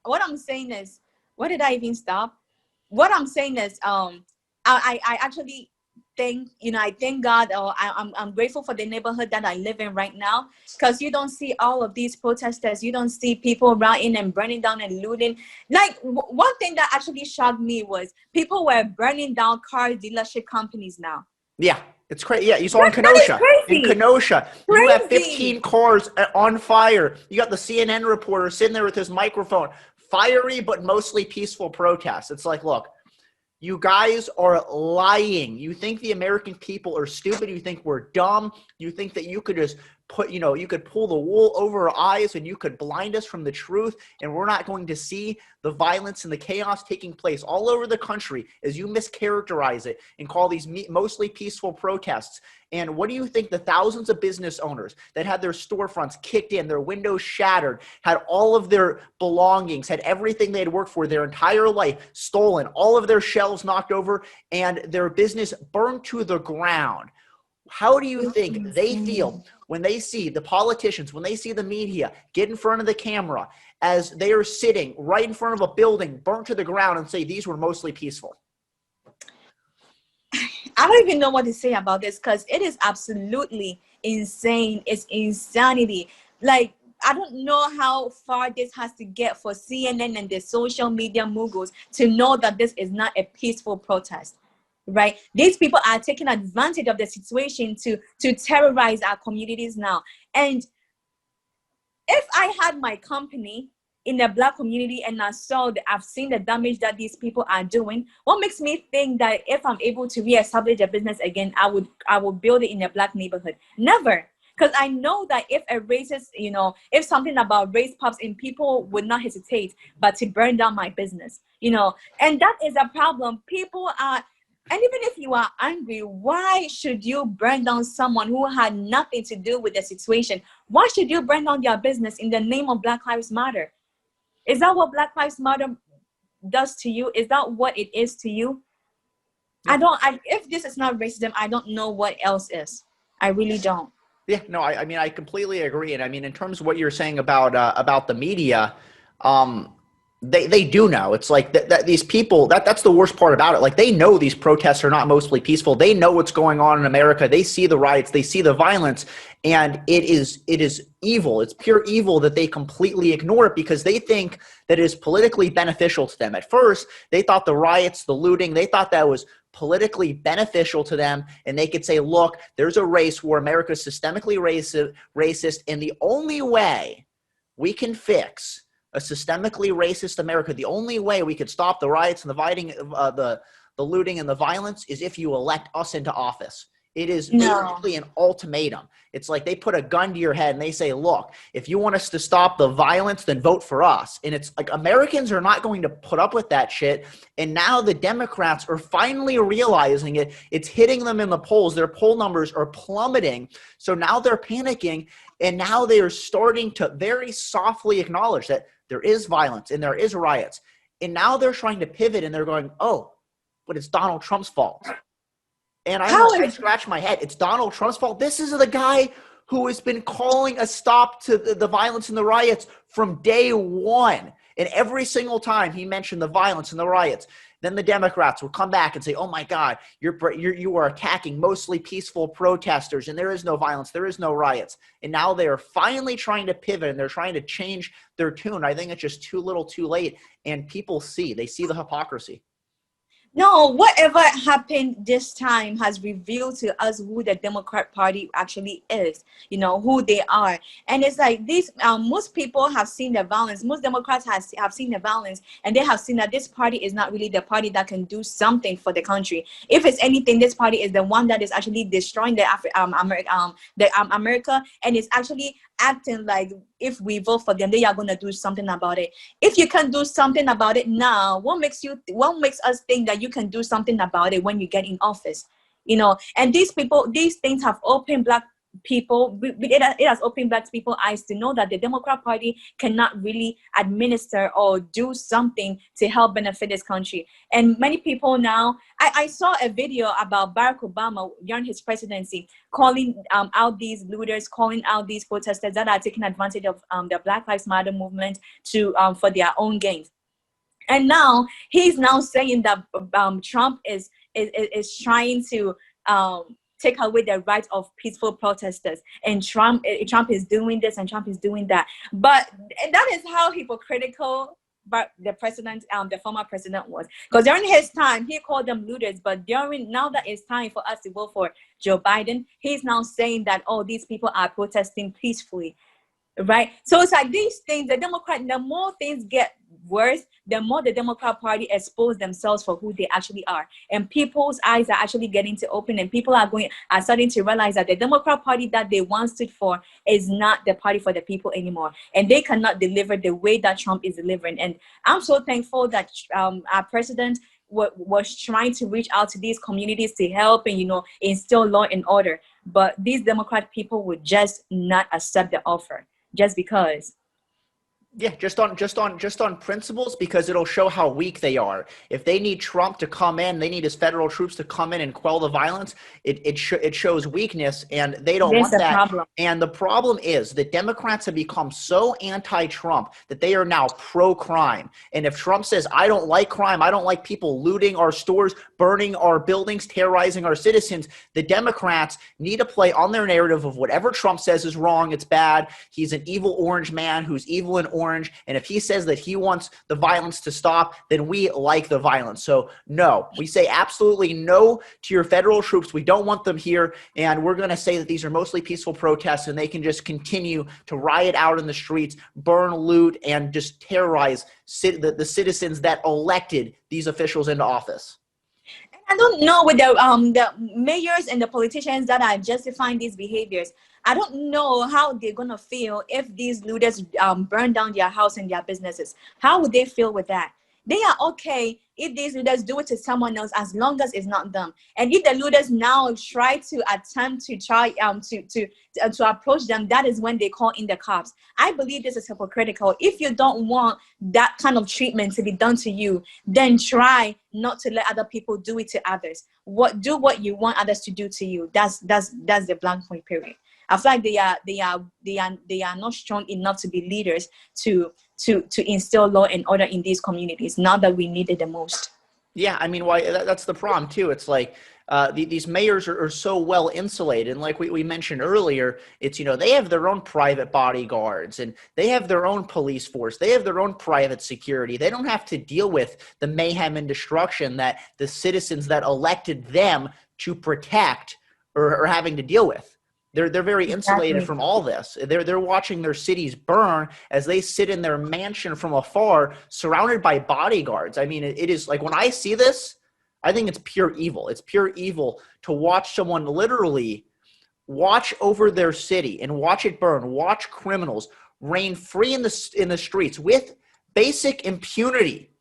what I'm saying is, what did I even stop? What I'm saying is, I actually think, I thank God, or I'm grateful for the neighborhood that I live in right now, because you don't see all of these protesters. You don't see people rioting and burning down and looting. Like one thing that actually shocked me was people were burning down car dealership companies now. Yeah. It's crazy. Yeah, you saw in That is Kenosha. In crazy. Kenosha, you have Crazy. 15 cars on fire. You got the CNN reporter sitting there with his microphone. Fiery, but mostly peaceful protests. It's like, look, you guys are lying. You think the American people are stupid. You think we're dumb. You think that you could just you could pull the wool over our eyes and you could blind us from the truth, and we're not going to see the violence and the chaos taking place all over the country as you mischaracterize it and call these mostly peaceful protests. And what do you think the thousands of business owners that had their storefronts kicked in, their windows shattered, had all of their belongings, had everything they had worked for their entire life stolen, all of their shelves knocked over, and their business burned to the ground? How do you think they feel when they see the politicians, when they see the media get in front of the camera as they are sitting right in front of a building burnt to the ground and say these were mostly peaceful? I don't even know what to say about this, because it is absolutely insane. It's insanity. Like, I don't know how far this has to get for CNN and the social media moguls to know that this is not a peaceful protest, right? These people are taking advantage of the situation to terrorize our communities now. And if I had my company in the Black community and I've seen the damage that these people are doing, what makes me think that if I'm able to reestablish a business again, I would build it in a Black neighborhood? Never. Because I know that if a racist, if something about race pops in, people would not hesitate but to burn down my business, and that is a problem. People are, and even if you are angry, why should you burn down someone who had nothing to do with the situation? Why should you burn down their business in the name of Black Lives Matter? Is that what Black Lives Matter does to you? Is that what it is to you? Yeah. If this is not racism, I don't know what else is. I really don't. Yeah, no, I mean, I completely agree. And I mean, in terms of what you're saying about the media, they do know. It's like that these people, that's the worst part about it. Like, they know these protests are not mostly peaceful. They know what's going on in America. They see the riots, they see the violence, and it is evil. It's pure evil that they completely ignore it because they think that it is politically beneficial to them. At first, they thought the riots, the looting, they thought that was politically beneficial to them, and they could say, look, there's a race where America is systemically racist, and the only way we can fix a systemically racist America, the only way we could stop the riots and the looting and the violence is if you elect us into office. It is basically an ultimatum. It's like they put a gun to your head and they say, look, if you want us to stop the violence, then vote for us. And it's like Americans are not going to put up with that shit. And now the Democrats are finally realizing it. It's hitting them in the polls. Their poll numbers are plummeting. So now they're panicking. And now they are starting to very softly acknowledge that there is violence and there is riots. And now they're trying to pivot and they're going, oh, but it's Donald Trump's fault. And I scratch my head. It's Donald Trump's fault. This is the guy who has been calling a stop to the violence and the riots from day one. And every single time he mentioned the violence and the riots, then the Democrats would come back and say, oh my God, you are attacking mostly peaceful protesters and there is no violence, there is no riots. And now they're finally trying to pivot and they're trying to change their tune. I think it's just too little too late. And people they see the hypocrisy. No, whatever happened this time has revealed to us who the Democrat Party actually is, who they are. And it's like most people have seen the violence. Most Democrats have seen the violence, and they have seen that this party is not really the party that can do something for the country. If it's anything, this party is the one that is actually destroying America, and it's actually acting like if we vote for them, they are going to do something about it. If you can do something about it now, what makes us think that you can do something about it when you get in office? And these things have opened black people, it has opened black people's eyes to know that the Democrat Party cannot really administer or do something to help benefit this country. And many people now, I saw a video about Barack Obama during his presidency calling out these looters, calling out these protesters that are taking advantage of the Black Lives Matter movement for their own gains. And now he's now saying that Trump is trying to take away the rights of peaceful protesters, and Trump is doing this and Trump is doing that. But that is how hypocritical the former president was. Because during his time, he called them looters, but now that it's time for us to vote for Joe Biden, he's now saying that, oh, these people are protesting peacefully. Right. So it's like these things, the more things get worse, the more the Democrat Party expose themselves for who they actually are. And people's eyes are actually getting to open, and people are starting to realize that the Democrat Party that they once stood for is not the party for the people anymore. And they cannot deliver the way that Trump is delivering. And I'm so thankful that our president was trying to reach out to these communities to help and, instill law and order. But these Democrat people would just not accept the offer. Just because. Yeah, just on principles, because it'll show how weak they are. If they need Trump to come in, they need his federal troops to come in and quell the violence. It shows weakness, and they don't want that. Problem. And the problem is that Democrats have become so anti-Trump that they are now pro-crime. And if Trump says, I don't like crime, I don't like people looting our stores, burning our buildings, terrorizing our citizens, the Democrats need to play on their narrative of whatever Trump says is wrong, it's bad, he's an evil orange man who's evil and orange. And if he says that he wants the violence to stop, then we like the violence. So no, we say absolutely no to your federal troops. We don't want them here. And we're going to say that these are mostly peaceful protests and they can just continue to riot out in the streets, burn, loot, and just terrorize the citizens that elected these officials into office. I don't know with the mayors and the politicians that are justifying these behaviors. I don't know how they're gonna feel if these looters burn down their house and their businesses. How would they feel with that? They are okay if these looters do it to someone else, as long as it's not them. And if the looters now try to attempt to approach them, that is when they call in the cops. I believe this is hypocritical. If you don't want that kind of treatment to be done to you, then try not to let other people do it to others. Do what you want others to do to you. That's the blank point period. I feel like they are not strong enough to be leaders to instill law and order in these communities now that we need it the most. Yeah, I mean, that's the problem too. It's like these mayors are so well insulated, and like we mentioned earlier, it's they have their own private bodyguards and they have their own police force, they have their own private security. They don't have to deal with the mayhem and destruction that the citizens that elected them to protect are having to deal with. They're very insulated from all this. They're watching their cities burn as they sit in their mansion from afar, surrounded by bodyguards. I mean, it is like when I see this, I think it's pure evil. It's pure evil to watch someone literally watch over their city and watch it burn, watch criminals reign free in the streets with basic impunity.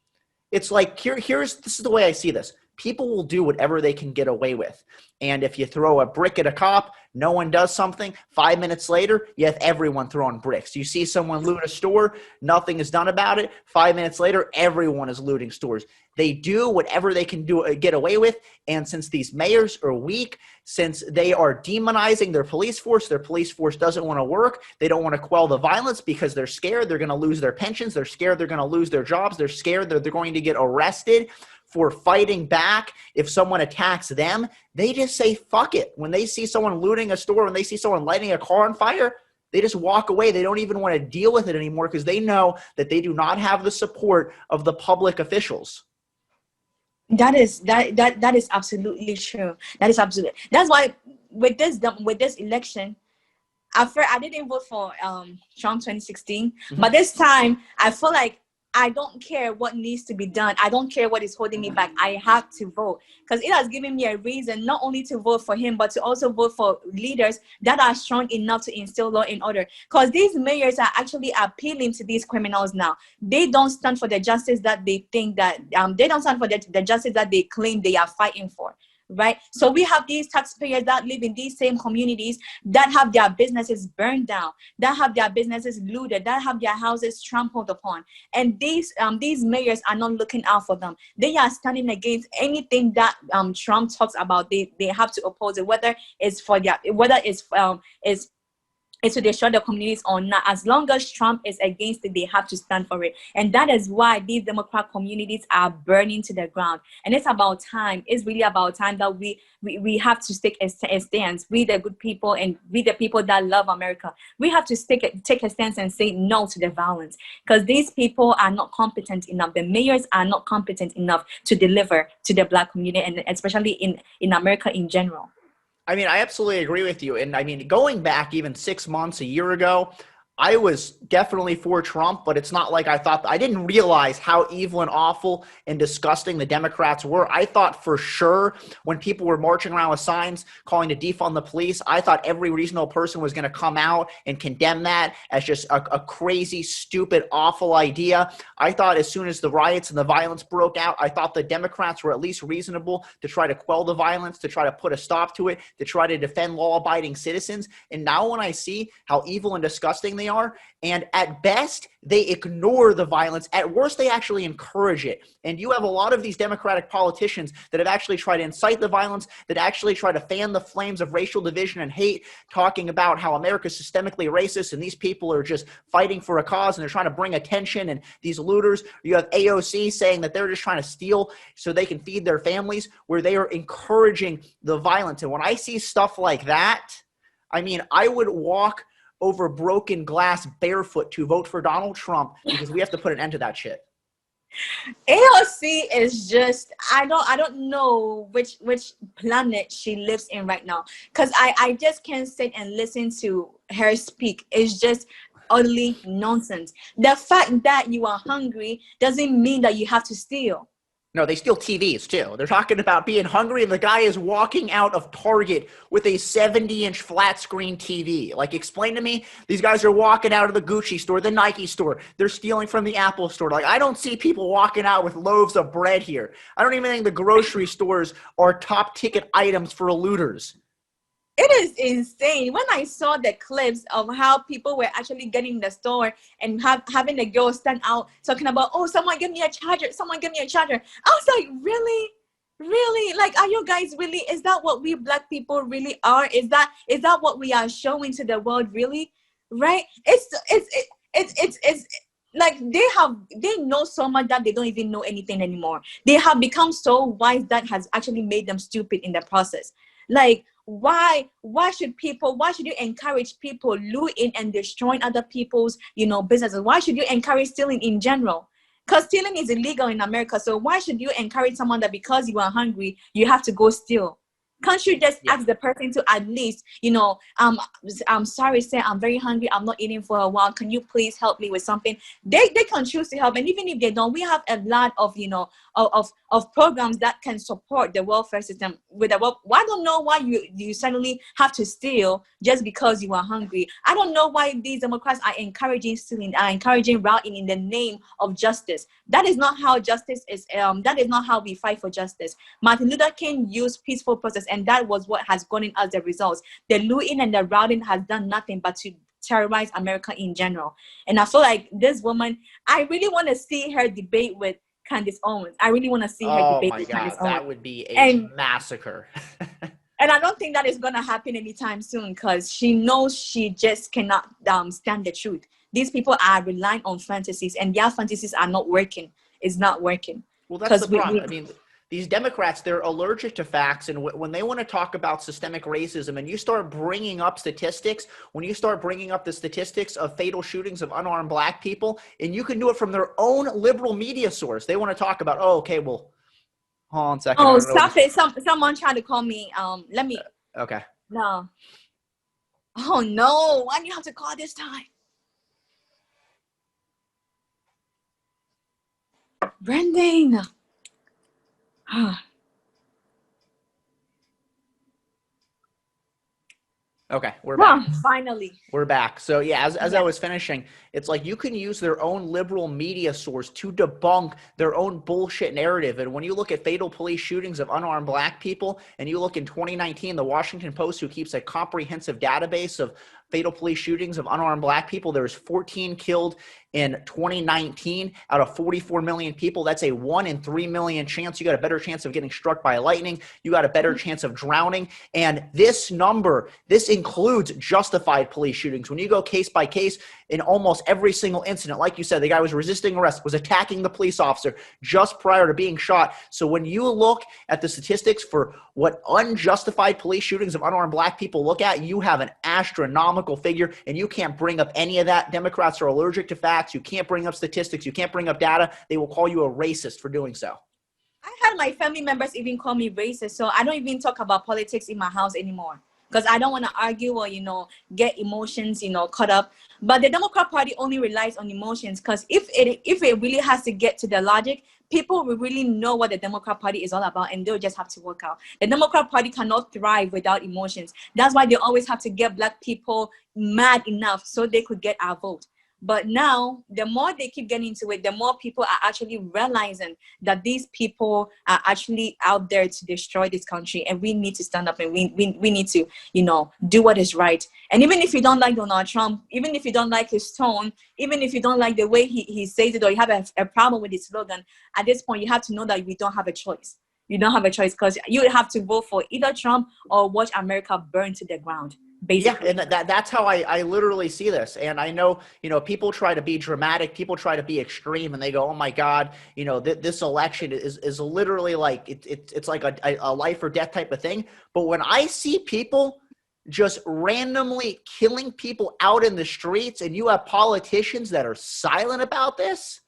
It's like this is the way I see this. people will do whatever they can get away with. And if you throw a brick at a cop, no one does something. 5 minutes later, you have everyone throwing bricks. You see someone loot a store, nothing is done about it. 5 minutes later, everyone is looting stores. They do whatever they can do, get away with. And since these mayors are weak, since they are demonizing their police force doesn't want to work. They don't want to quell the violence because they're scared they're going to lose their pensions. They're scared they're going to lose their jobs. They're scared that they're going to get arrested for fighting back if someone attacks them. They just say, fuck it. When they see someone looting a store, when they see someone lighting a car on fire, they just walk away. They don't even want to deal with it anymore because they know that they do not have the support of the public officials. That is absolutely true. That is absolutely. That's why with this election, at first I didn't vote for Trump 2016, but this time I feel like I don't care what needs to be done. I don't care what is holding me back. I have to vote because it has given me a reason not only to vote for him, but to also vote for leaders that are strong enough to instill law and order. Because these mayors are actually appealing to these criminals now. They don't stand for the justice that they think that they don't stand for the justice that they claim they are fighting for. Right. So we have these taxpayers that live in these same communities that have their businesses burned down, that have their businesses looted, that have their houses trampled upon. And these mayors are not looking out for them. They are standing against anything that Trump talks about. They have to oppose it, whether it's to destroy the communities or not. As long as Trump is against it, they have to stand for it. And that is why these Democrat communities are burning to the ground. And it's about time. It's really about time that we have to take a stance. We the good people and we the people that love America. We have to take a stance and say no to the violence. Because these people are not competent enough. The mayors are not competent enough to deliver to the Black community, and especially in America in general. I mean, I absolutely agree with you. And I mean, going back even 6 months, a year ago, I was definitely for Trump, but it's not like I didn't realize how evil and awful and disgusting the Democrats were. I thought for sure when people were marching around with signs calling to defund the police, I thought every reasonable person was going to come out and condemn that as just a crazy, stupid, awful idea. I thought as soon as the riots and the violence broke out, I thought the Democrats were at least reasonable to try to quell the violence, to try to put a stop to it, to try to defend law-abiding citizens. And now when I see how evil and disgusting they are, and at best, they ignore the violence. At worst, they actually encourage it. And you have a lot of these Democratic politicians that have actually tried to incite the violence, that actually try to fan the flames of racial division and hate, talking about how America is systemically racist and these people are just fighting for a cause and they're trying to bring attention. And these looters, you have AOC saying that they're just trying to steal so they can feed their families, where they are encouraging the violence. And when I see stuff like that, I mean, I would walk over broken glass barefoot to vote for Donald Trump because we have to put an end to that shit. AOC is just, I don't know which planet she lives in right now, because I just can't sit and listen to her speak. It's just utterly nonsense. The fact that you are hungry doesn't mean that you have to steal. No, they steal TVs too. They're talking about being hungry, and the guy is walking out of Target with a 70-inch flat screen TV. Like, explain to me, these guys are walking out of the Gucci store, the Nike store. They're stealing from the Apple store. Like, I don't see people walking out with loaves of bread here. I don't even think the grocery stores are top ticket items for looters. It is insane. When I saw the clips of how people were actually getting in the store and having the girl stand out talking about, oh, someone give me a charger, someone give me a charger. I was like, really? Really? Like, are you guys really, is that what we Black people really are? Is that what we are showing to the world, really? Right? It's like they know so much that they don't even know anything anymore. They have become so wise that has actually made them stupid in the process. Like, why should you encourage people looting and destroying other people's businesses? Why should you encourage stealing in general? Because stealing is illegal in America. So why should you encourage someone that because you are hungry you have to go steal? Can't you just Yeah. ask the person to at least, you know, I'm sorry, sir, I'm very hungry, I'm not eating for a while, can you please help me with something? They can choose to help. And even if they don't, we have a lot of, you know, of programs that can support the welfare system with the well. I don't know why you suddenly have to steal just because you are hungry. I don't know why these Democrats are encouraging stealing, are encouraging rioting in the name of justice. That is not how justice is. That is not how we fight for justice. Martin Luther King used peaceful process, and that was what has gotten us the results. The looting and the rioting has done nothing but to terrorize America in general. And I feel like this woman, I really want to see her debate with Candace Owens. I really want to see her Oh debate my with Candace God, Owens. that would be a And massacre. I don't think that is going to happen anytime soon, because she knows she just cannot stand the truth. These people are relying on fantasies, and their fantasies are not working. It's not working. Well, that's the Because problem. I mean, these Democrats, they're allergic to facts. And when they want to talk about systemic racism and you start bringing up statistics, when you start bringing up the statistics of fatal shootings of unarmed black people, and you can do it from their own liberal media source, they want to talk about, oh, okay, well, hold on a second. I oh, don't know stop this. it. Someone tried to call me. Let me. Okay. No. Oh, no. Why do you have to call this time? Brendan. Okay, we're back. Finally. We're back. So yeah, as I Yeah. was finishing, it's like you can use their own liberal media source to debunk their own bullshit narrative. And when you look at fatal police shootings of unarmed black people, and you look in 2019, the Washington Post, who keeps a comprehensive database of fatal police shootings of unarmed black people, there was 14 killed in 2019 out of 44 million people. That's a 1 in 3 million chance. You got a better chance of getting struck by lightning. You got a better chance of drowning. And this number, this includes justified police shootings. When you go case by case, in almost every single incident, like you said, the guy was resisting arrest, was attacking the police officer just prior to being shot. So when you look at the statistics for what unjustified police shootings of unarmed black people look at, you have an astronomical figure, and you can't bring up any of that. Democrats are allergic to facts. You can't bring up statistics. You can't bring up data. They will call you a racist for doing so. I had my family members even call me racist, so I don't even talk about politics in my house anymore, because I don't want to argue or, you know, get emotions, you know, caught up. But the Democrat Party only relies on emotions, because if it really has to get to the logic, people will really know what the Democrat Party is all about, and they'll just have to work out. The Democrat Party cannot thrive without emotions. That's why they always have to get black people mad enough so they could get our vote. But now, the more they keep getting into it, the more people are actually realizing that these people are actually out there to destroy this country, and we need to stand up, and we need to, you know, do what is right. And even if you don't like Donald Trump, even if you don't like his tone, even if you don't like the way he says it, or you have a problem with his slogan, at this point, you have to know that we don't have a choice. You don't have a choice, because you would have to vote for either Trump or watch America burn to the ground. Basically. Yeah, and that's how I literally see this. And I know, you know, people try to be dramatic, people try to be extreme, and they go, oh my God, you know, this election is literally like, it's like a life or death type of thing. But when I see people just randomly killing people out in the streets, and you have politicians that are silent about this,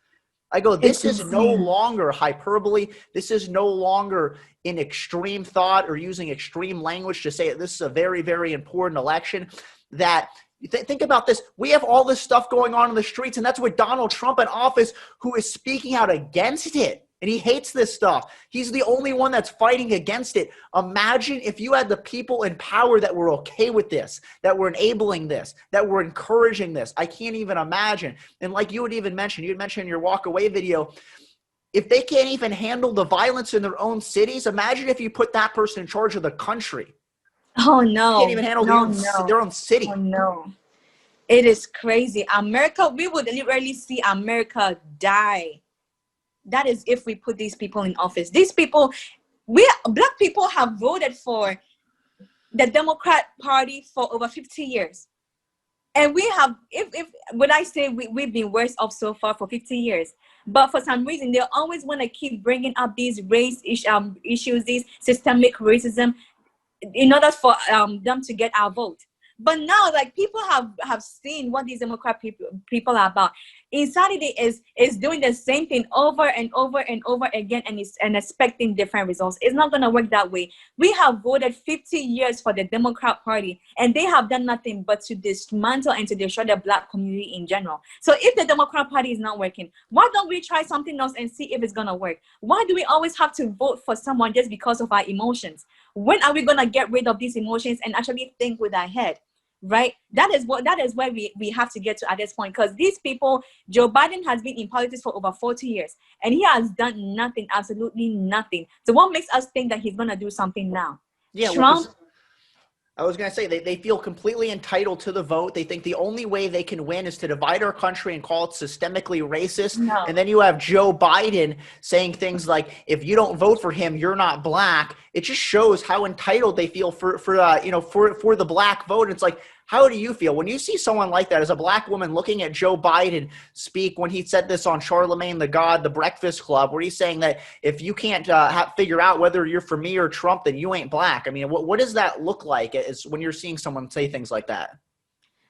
I go, this is no longer hyperbole. This is no longer in extreme thought or using extreme language to say this is a very, very important election. That think about this. We have all this stuff going on in the streets, and that's with Donald Trump in office, who is speaking out against it. And he hates this stuff. He's the only one that's fighting against it. Imagine if you had the people in power that were okay with this, that were enabling this, that were encouraging this. I can't even imagine. And like you had even mentioned, you had mentioned in your walk away video, if they can't even handle the violence in their own cities, imagine if you put that person in charge of the country. Oh They can't no. even handle No, their no. own city. Oh no. It is crazy. America, we would literally see America die. That is if we put these people in office. These people, black people have voted for the Democrat Party for over 50 years. And we have, if when I say we've been worse off so far for 50 years, but for some reason, they always want to keep bringing up these issues, these systemic racism, in order for them to get our vote. But now, like, people have seen what these Democrat people are about. Insanity is doing the same thing over and over and over again, and expecting different results. It's not gonna work that way. We have voted 50 years for the Democrat Party, and they have done nothing but to dismantle and to destroy the Black community in general. So if the Democrat Party is not working, why don't we try something else and see if it's gonna work? Why do we always have to vote for someone just because of our emotions? When are we gonna get rid of these emotions and actually think with our head? Right? That is where we have to get to at this point, because these people, Joe Biden has been in politics for over 40 years and he has done nothing, absolutely nothing. So what makes us think that he's gonna do something now? Yeah, well, Trump. I was going to say they feel completely entitled to the vote. They think the only way they can win is to divide our country and call it systemically racist. No. And then you have Joe Biden saying things like, if you don't vote for him, you're not Black. It just shows how entitled they feel for the Black vote. It's like, how do you feel when you see someone like that as a Black woman looking at Joe Biden speak when he said this on Charlemagne the God, the Breakfast Club, where he's saying that if you can't figure out whether you're for me or Trump, then you ain't Black. I mean, what does that look like as when you're seeing someone say things like that?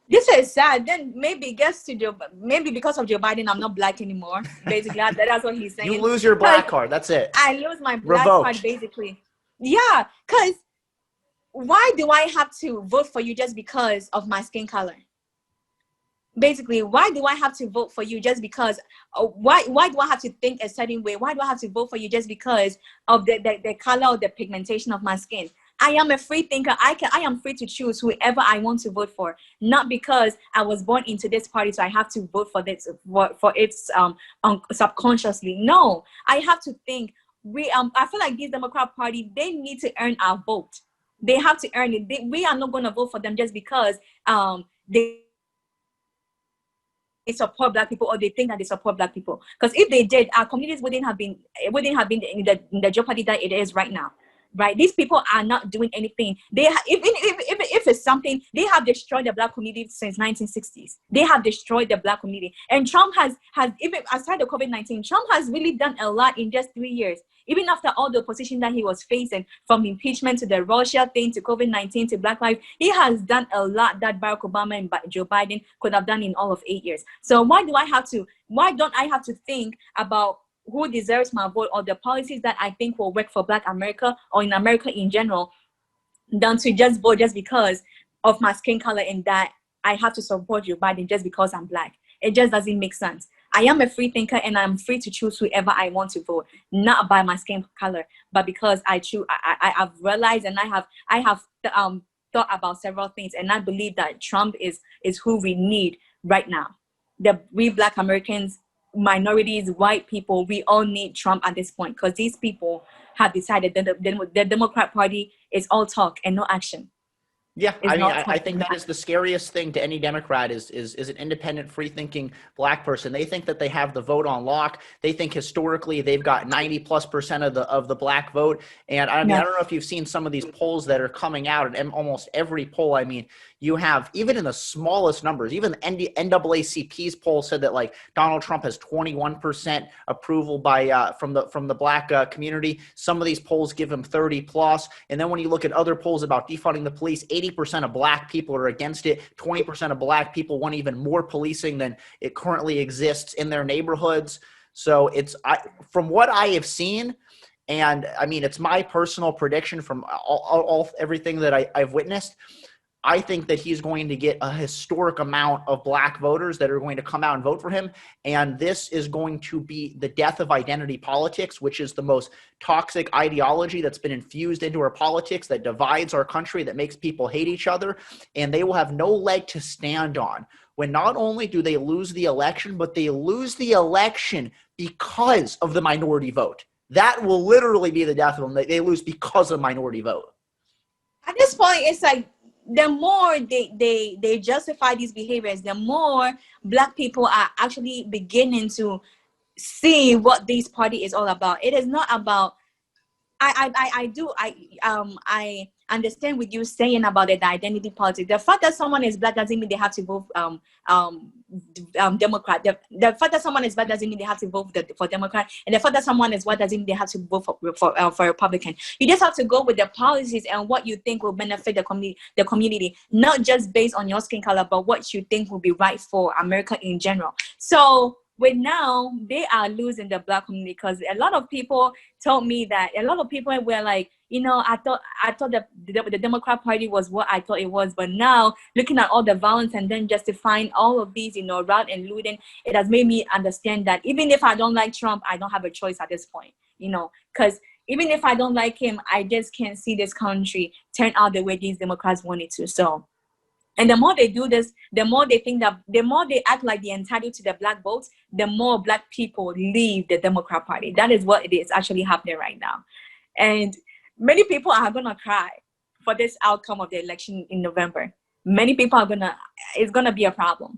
This is sad. Then maybe maybe because of Joe Biden, I'm not Black anymore. Basically, that's what he's saying. You lose your Black card. That's it. I lose my Black Revoked. card, basically. Yeah, because why do I have to vote for you just because of my skin color? Basically, why do I have to vote for you just because? Why do I have to think a certain way? Why do I have to vote for you just because of the color or the pigmentation of my skin? I am a free thinker. I am free to choose whoever I want to vote for, not because I was born into this party, so I have to vote for this for its subconsciously. No, I have to think. I feel like this Democrat Party, they need to earn our vote. They have to earn it. We are not going to vote for them just because they support Black people or they think that they support Black people. Because if they did, our communities wouldn't have been in the jeopardy that it is right now. Right? These people are not doing anything. They if it's something, they have destroyed the Black community since 1960s. They have destroyed the Black community. And Trump has even aside the COVID-19, Trump has really done a lot in just 3 years. Even after all the opposition that he was facing, from impeachment to the Russia thing to COVID-19 to Black Lives, he has done a lot that Barack Obama and Joe Biden could have done in all of 8 years. So why don't I have to think about who deserves my vote or the policies that I think will work for Black America or in America in general, than to just vote just because of my skin color and that I have to support Joe Biden just because I'm Black? It just doesn't make sense. I am a free thinker and I'm free to choose whoever I want to vote, not by my skin color, but because I choose. I've realized and I have thought about several things, and I believe that Trump is who we need right now. We Black Americans, minorities, white people, we all need Trump at this point, because these people have decided that the Democrat Party is all talk and no action. Yeah, I mean, I think that is the scariest thing to any Democrat is an independent, free-thinking Black person. They think that they have the vote on lock. They think historically they've got 90+% of the Black vote. And I mean, I don't know if you've seen some of these polls that are coming out, and almost every poll, I mean, you have, even in the smallest numbers, even the NAACP's poll said that like Donald Trump has 21% approval from the Black community. Some of these polls give him 30+. And then when you look at other polls about defunding the police, 80% of Black people are against it. 20% of Black people want even more policing than it currently exists in their neighborhoods. So from what I have seen, and I mean, it's my personal prediction from everything that I've witnessed, I think that he's going to get a historic amount of Black voters that are going to come out and vote for him. And this is going to be the death of identity politics, which is the most toxic ideology that's been infused into our politics, that divides our country, that makes people hate each other. And they will have no leg to stand on when not only do they lose the election, but they lose the election because of the minority vote. That will literally be the death of them. They lose because of minority vote. At this point, it's like, the more they justify these behaviors, the more Black people are actually beginning to see what this party is all about. It is not about. I understand what you're saying about the identity politics. The fact that someone is black doesn't mean they have to vote Democrat. The fact that someone is black doesn't mean they have to vote for Democrat, and the fact that someone is white doesn't mean they have to vote for Republican. You just have to go with the policies and what you think will benefit the community, not just based on your skin color, but what you think will be right for America in general. So with now, they are losing the black community, because a lot of people told me that a lot of people were like, I thought that the Democrat Party was what I thought it was, but now looking at all the violence and then justifying all of these, riot and looting, it has made me understand that even if I don't like Trump, I don't have a choice at this point, because even if I don't like him, I just can't see this country turn out the way these Democrats want it to. So. And the more they do this, the more they act like they're entitled to the black votes, the more black people leave the Democrat Party. That is what it is actually happening right now. And many people are going to cry for this outcome of the election in November. Many people it's going to be a problem.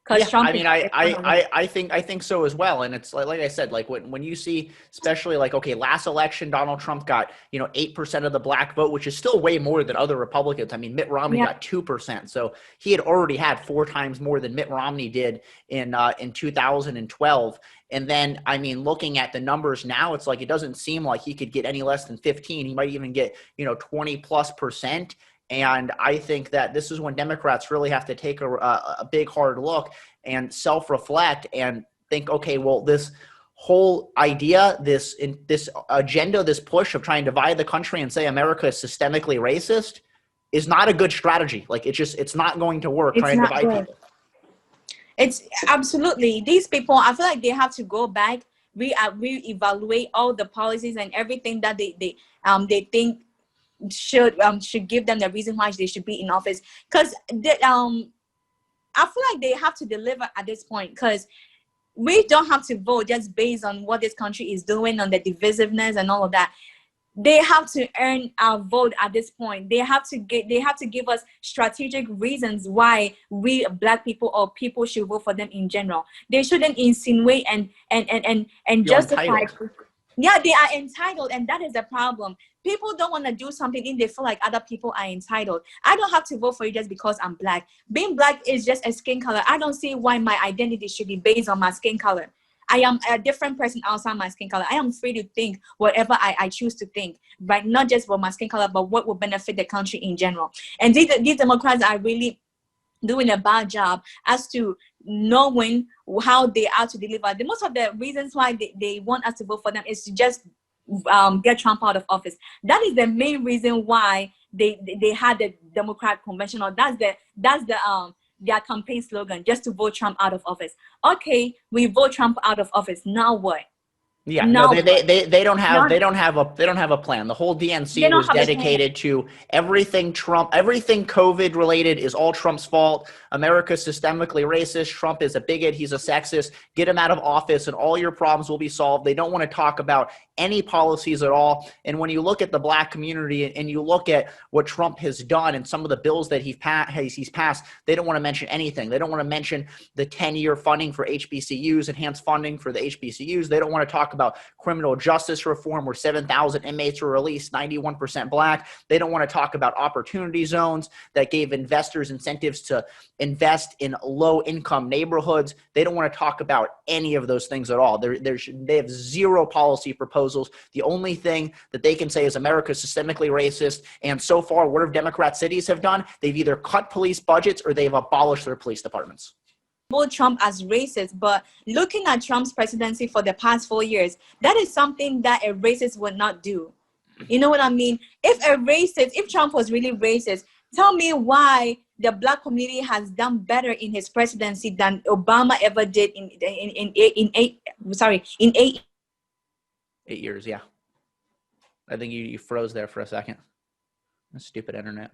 Yeah, Trump I think so as well. And it's like I said, like when you see, especially like, okay, last election, Donald Trump got, 8% of the black vote, which is still way more than other Republicans. I mean, Mitt Romney got 2%. So he had already had 4 times more than Mitt Romney did in 2012. And then, I mean, looking at the numbers now, it's like, it doesn't seem like he could get any less than 15. He might even get, 20+%. And I think that this is when Democrats really have to take a big, hard look and self-reflect and think, okay, well, this whole idea, this agenda, this push of trying to divide the country and say America is systemically racist is not a good strategy. Like, it's not going to work trying to divide people. It's absolutely, these people, I feel like they have to go back, reevaluate all the policies and everything that they think should give them the reason why they should be in office, because I feel like they have to deliver at this point, because we don't have to vote just based on what this country is doing, on the divisiveness and all of that. They have to earn our vote at this point. They have to give us strategic reasons why we black people or people should vote for them in general. They shouldn't insinuate and justify. Yeah, they are entitled, and that is the problem. People don't want to do something if they feel like other people are entitled. I don't have to vote for you just because I'm black. Being black is just a skin color. I don't see why my identity should be based on my skin color. I am a different person outside my skin color. I am free to think whatever I choose to think, right? Not just for my skin color, but what will benefit the country in general. And these Democrats are really doing a bad job as to knowing how they are to deliver. The most of the reasons why they want us to vote for them is to just get Trump out of office. That is the main reason why they had the Democrat convention, or that's their campaign slogan, just to vote Trump out of office. Okay, we vote Trump out of office. Now what? Yeah, no, they don't have a plan. The whole DNC was dedicated to everything Trump, everything COVID related is all Trump's fault. America's systemically racist. Trump is a bigot. He's a sexist. Get him out of office and all your problems will be solved. They don't want to talk about any policies at all. And when you look at the black community and you look at what Trump has done and some of the bills that he's passed, they don't want to mention anything. They don't want to mention the 10-year funding for HBCUs, enhanced funding for the HBCUs. They don't want to talk about criminal justice reform where 7,000 inmates were released, 91% black. They don't want to talk about opportunity zones that gave investors incentives to invest in low-income neighborhoods. They don't want to talk about any of those things at all. They have zero policy proposals. The only thing that they can say is America is systemically racist. And so far, what have Democrat cities have done? They've either cut police budgets or they've abolished their police departments. Trump as racist, but looking at Trump's presidency for the past 4 years, that is something that a racist would not do. You know what I mean? If Trump was really racist, tell me why the black community has done better in his presidency than Obama ever did in 8 years. Yeah. I think you froze there for a second. Stupid internet.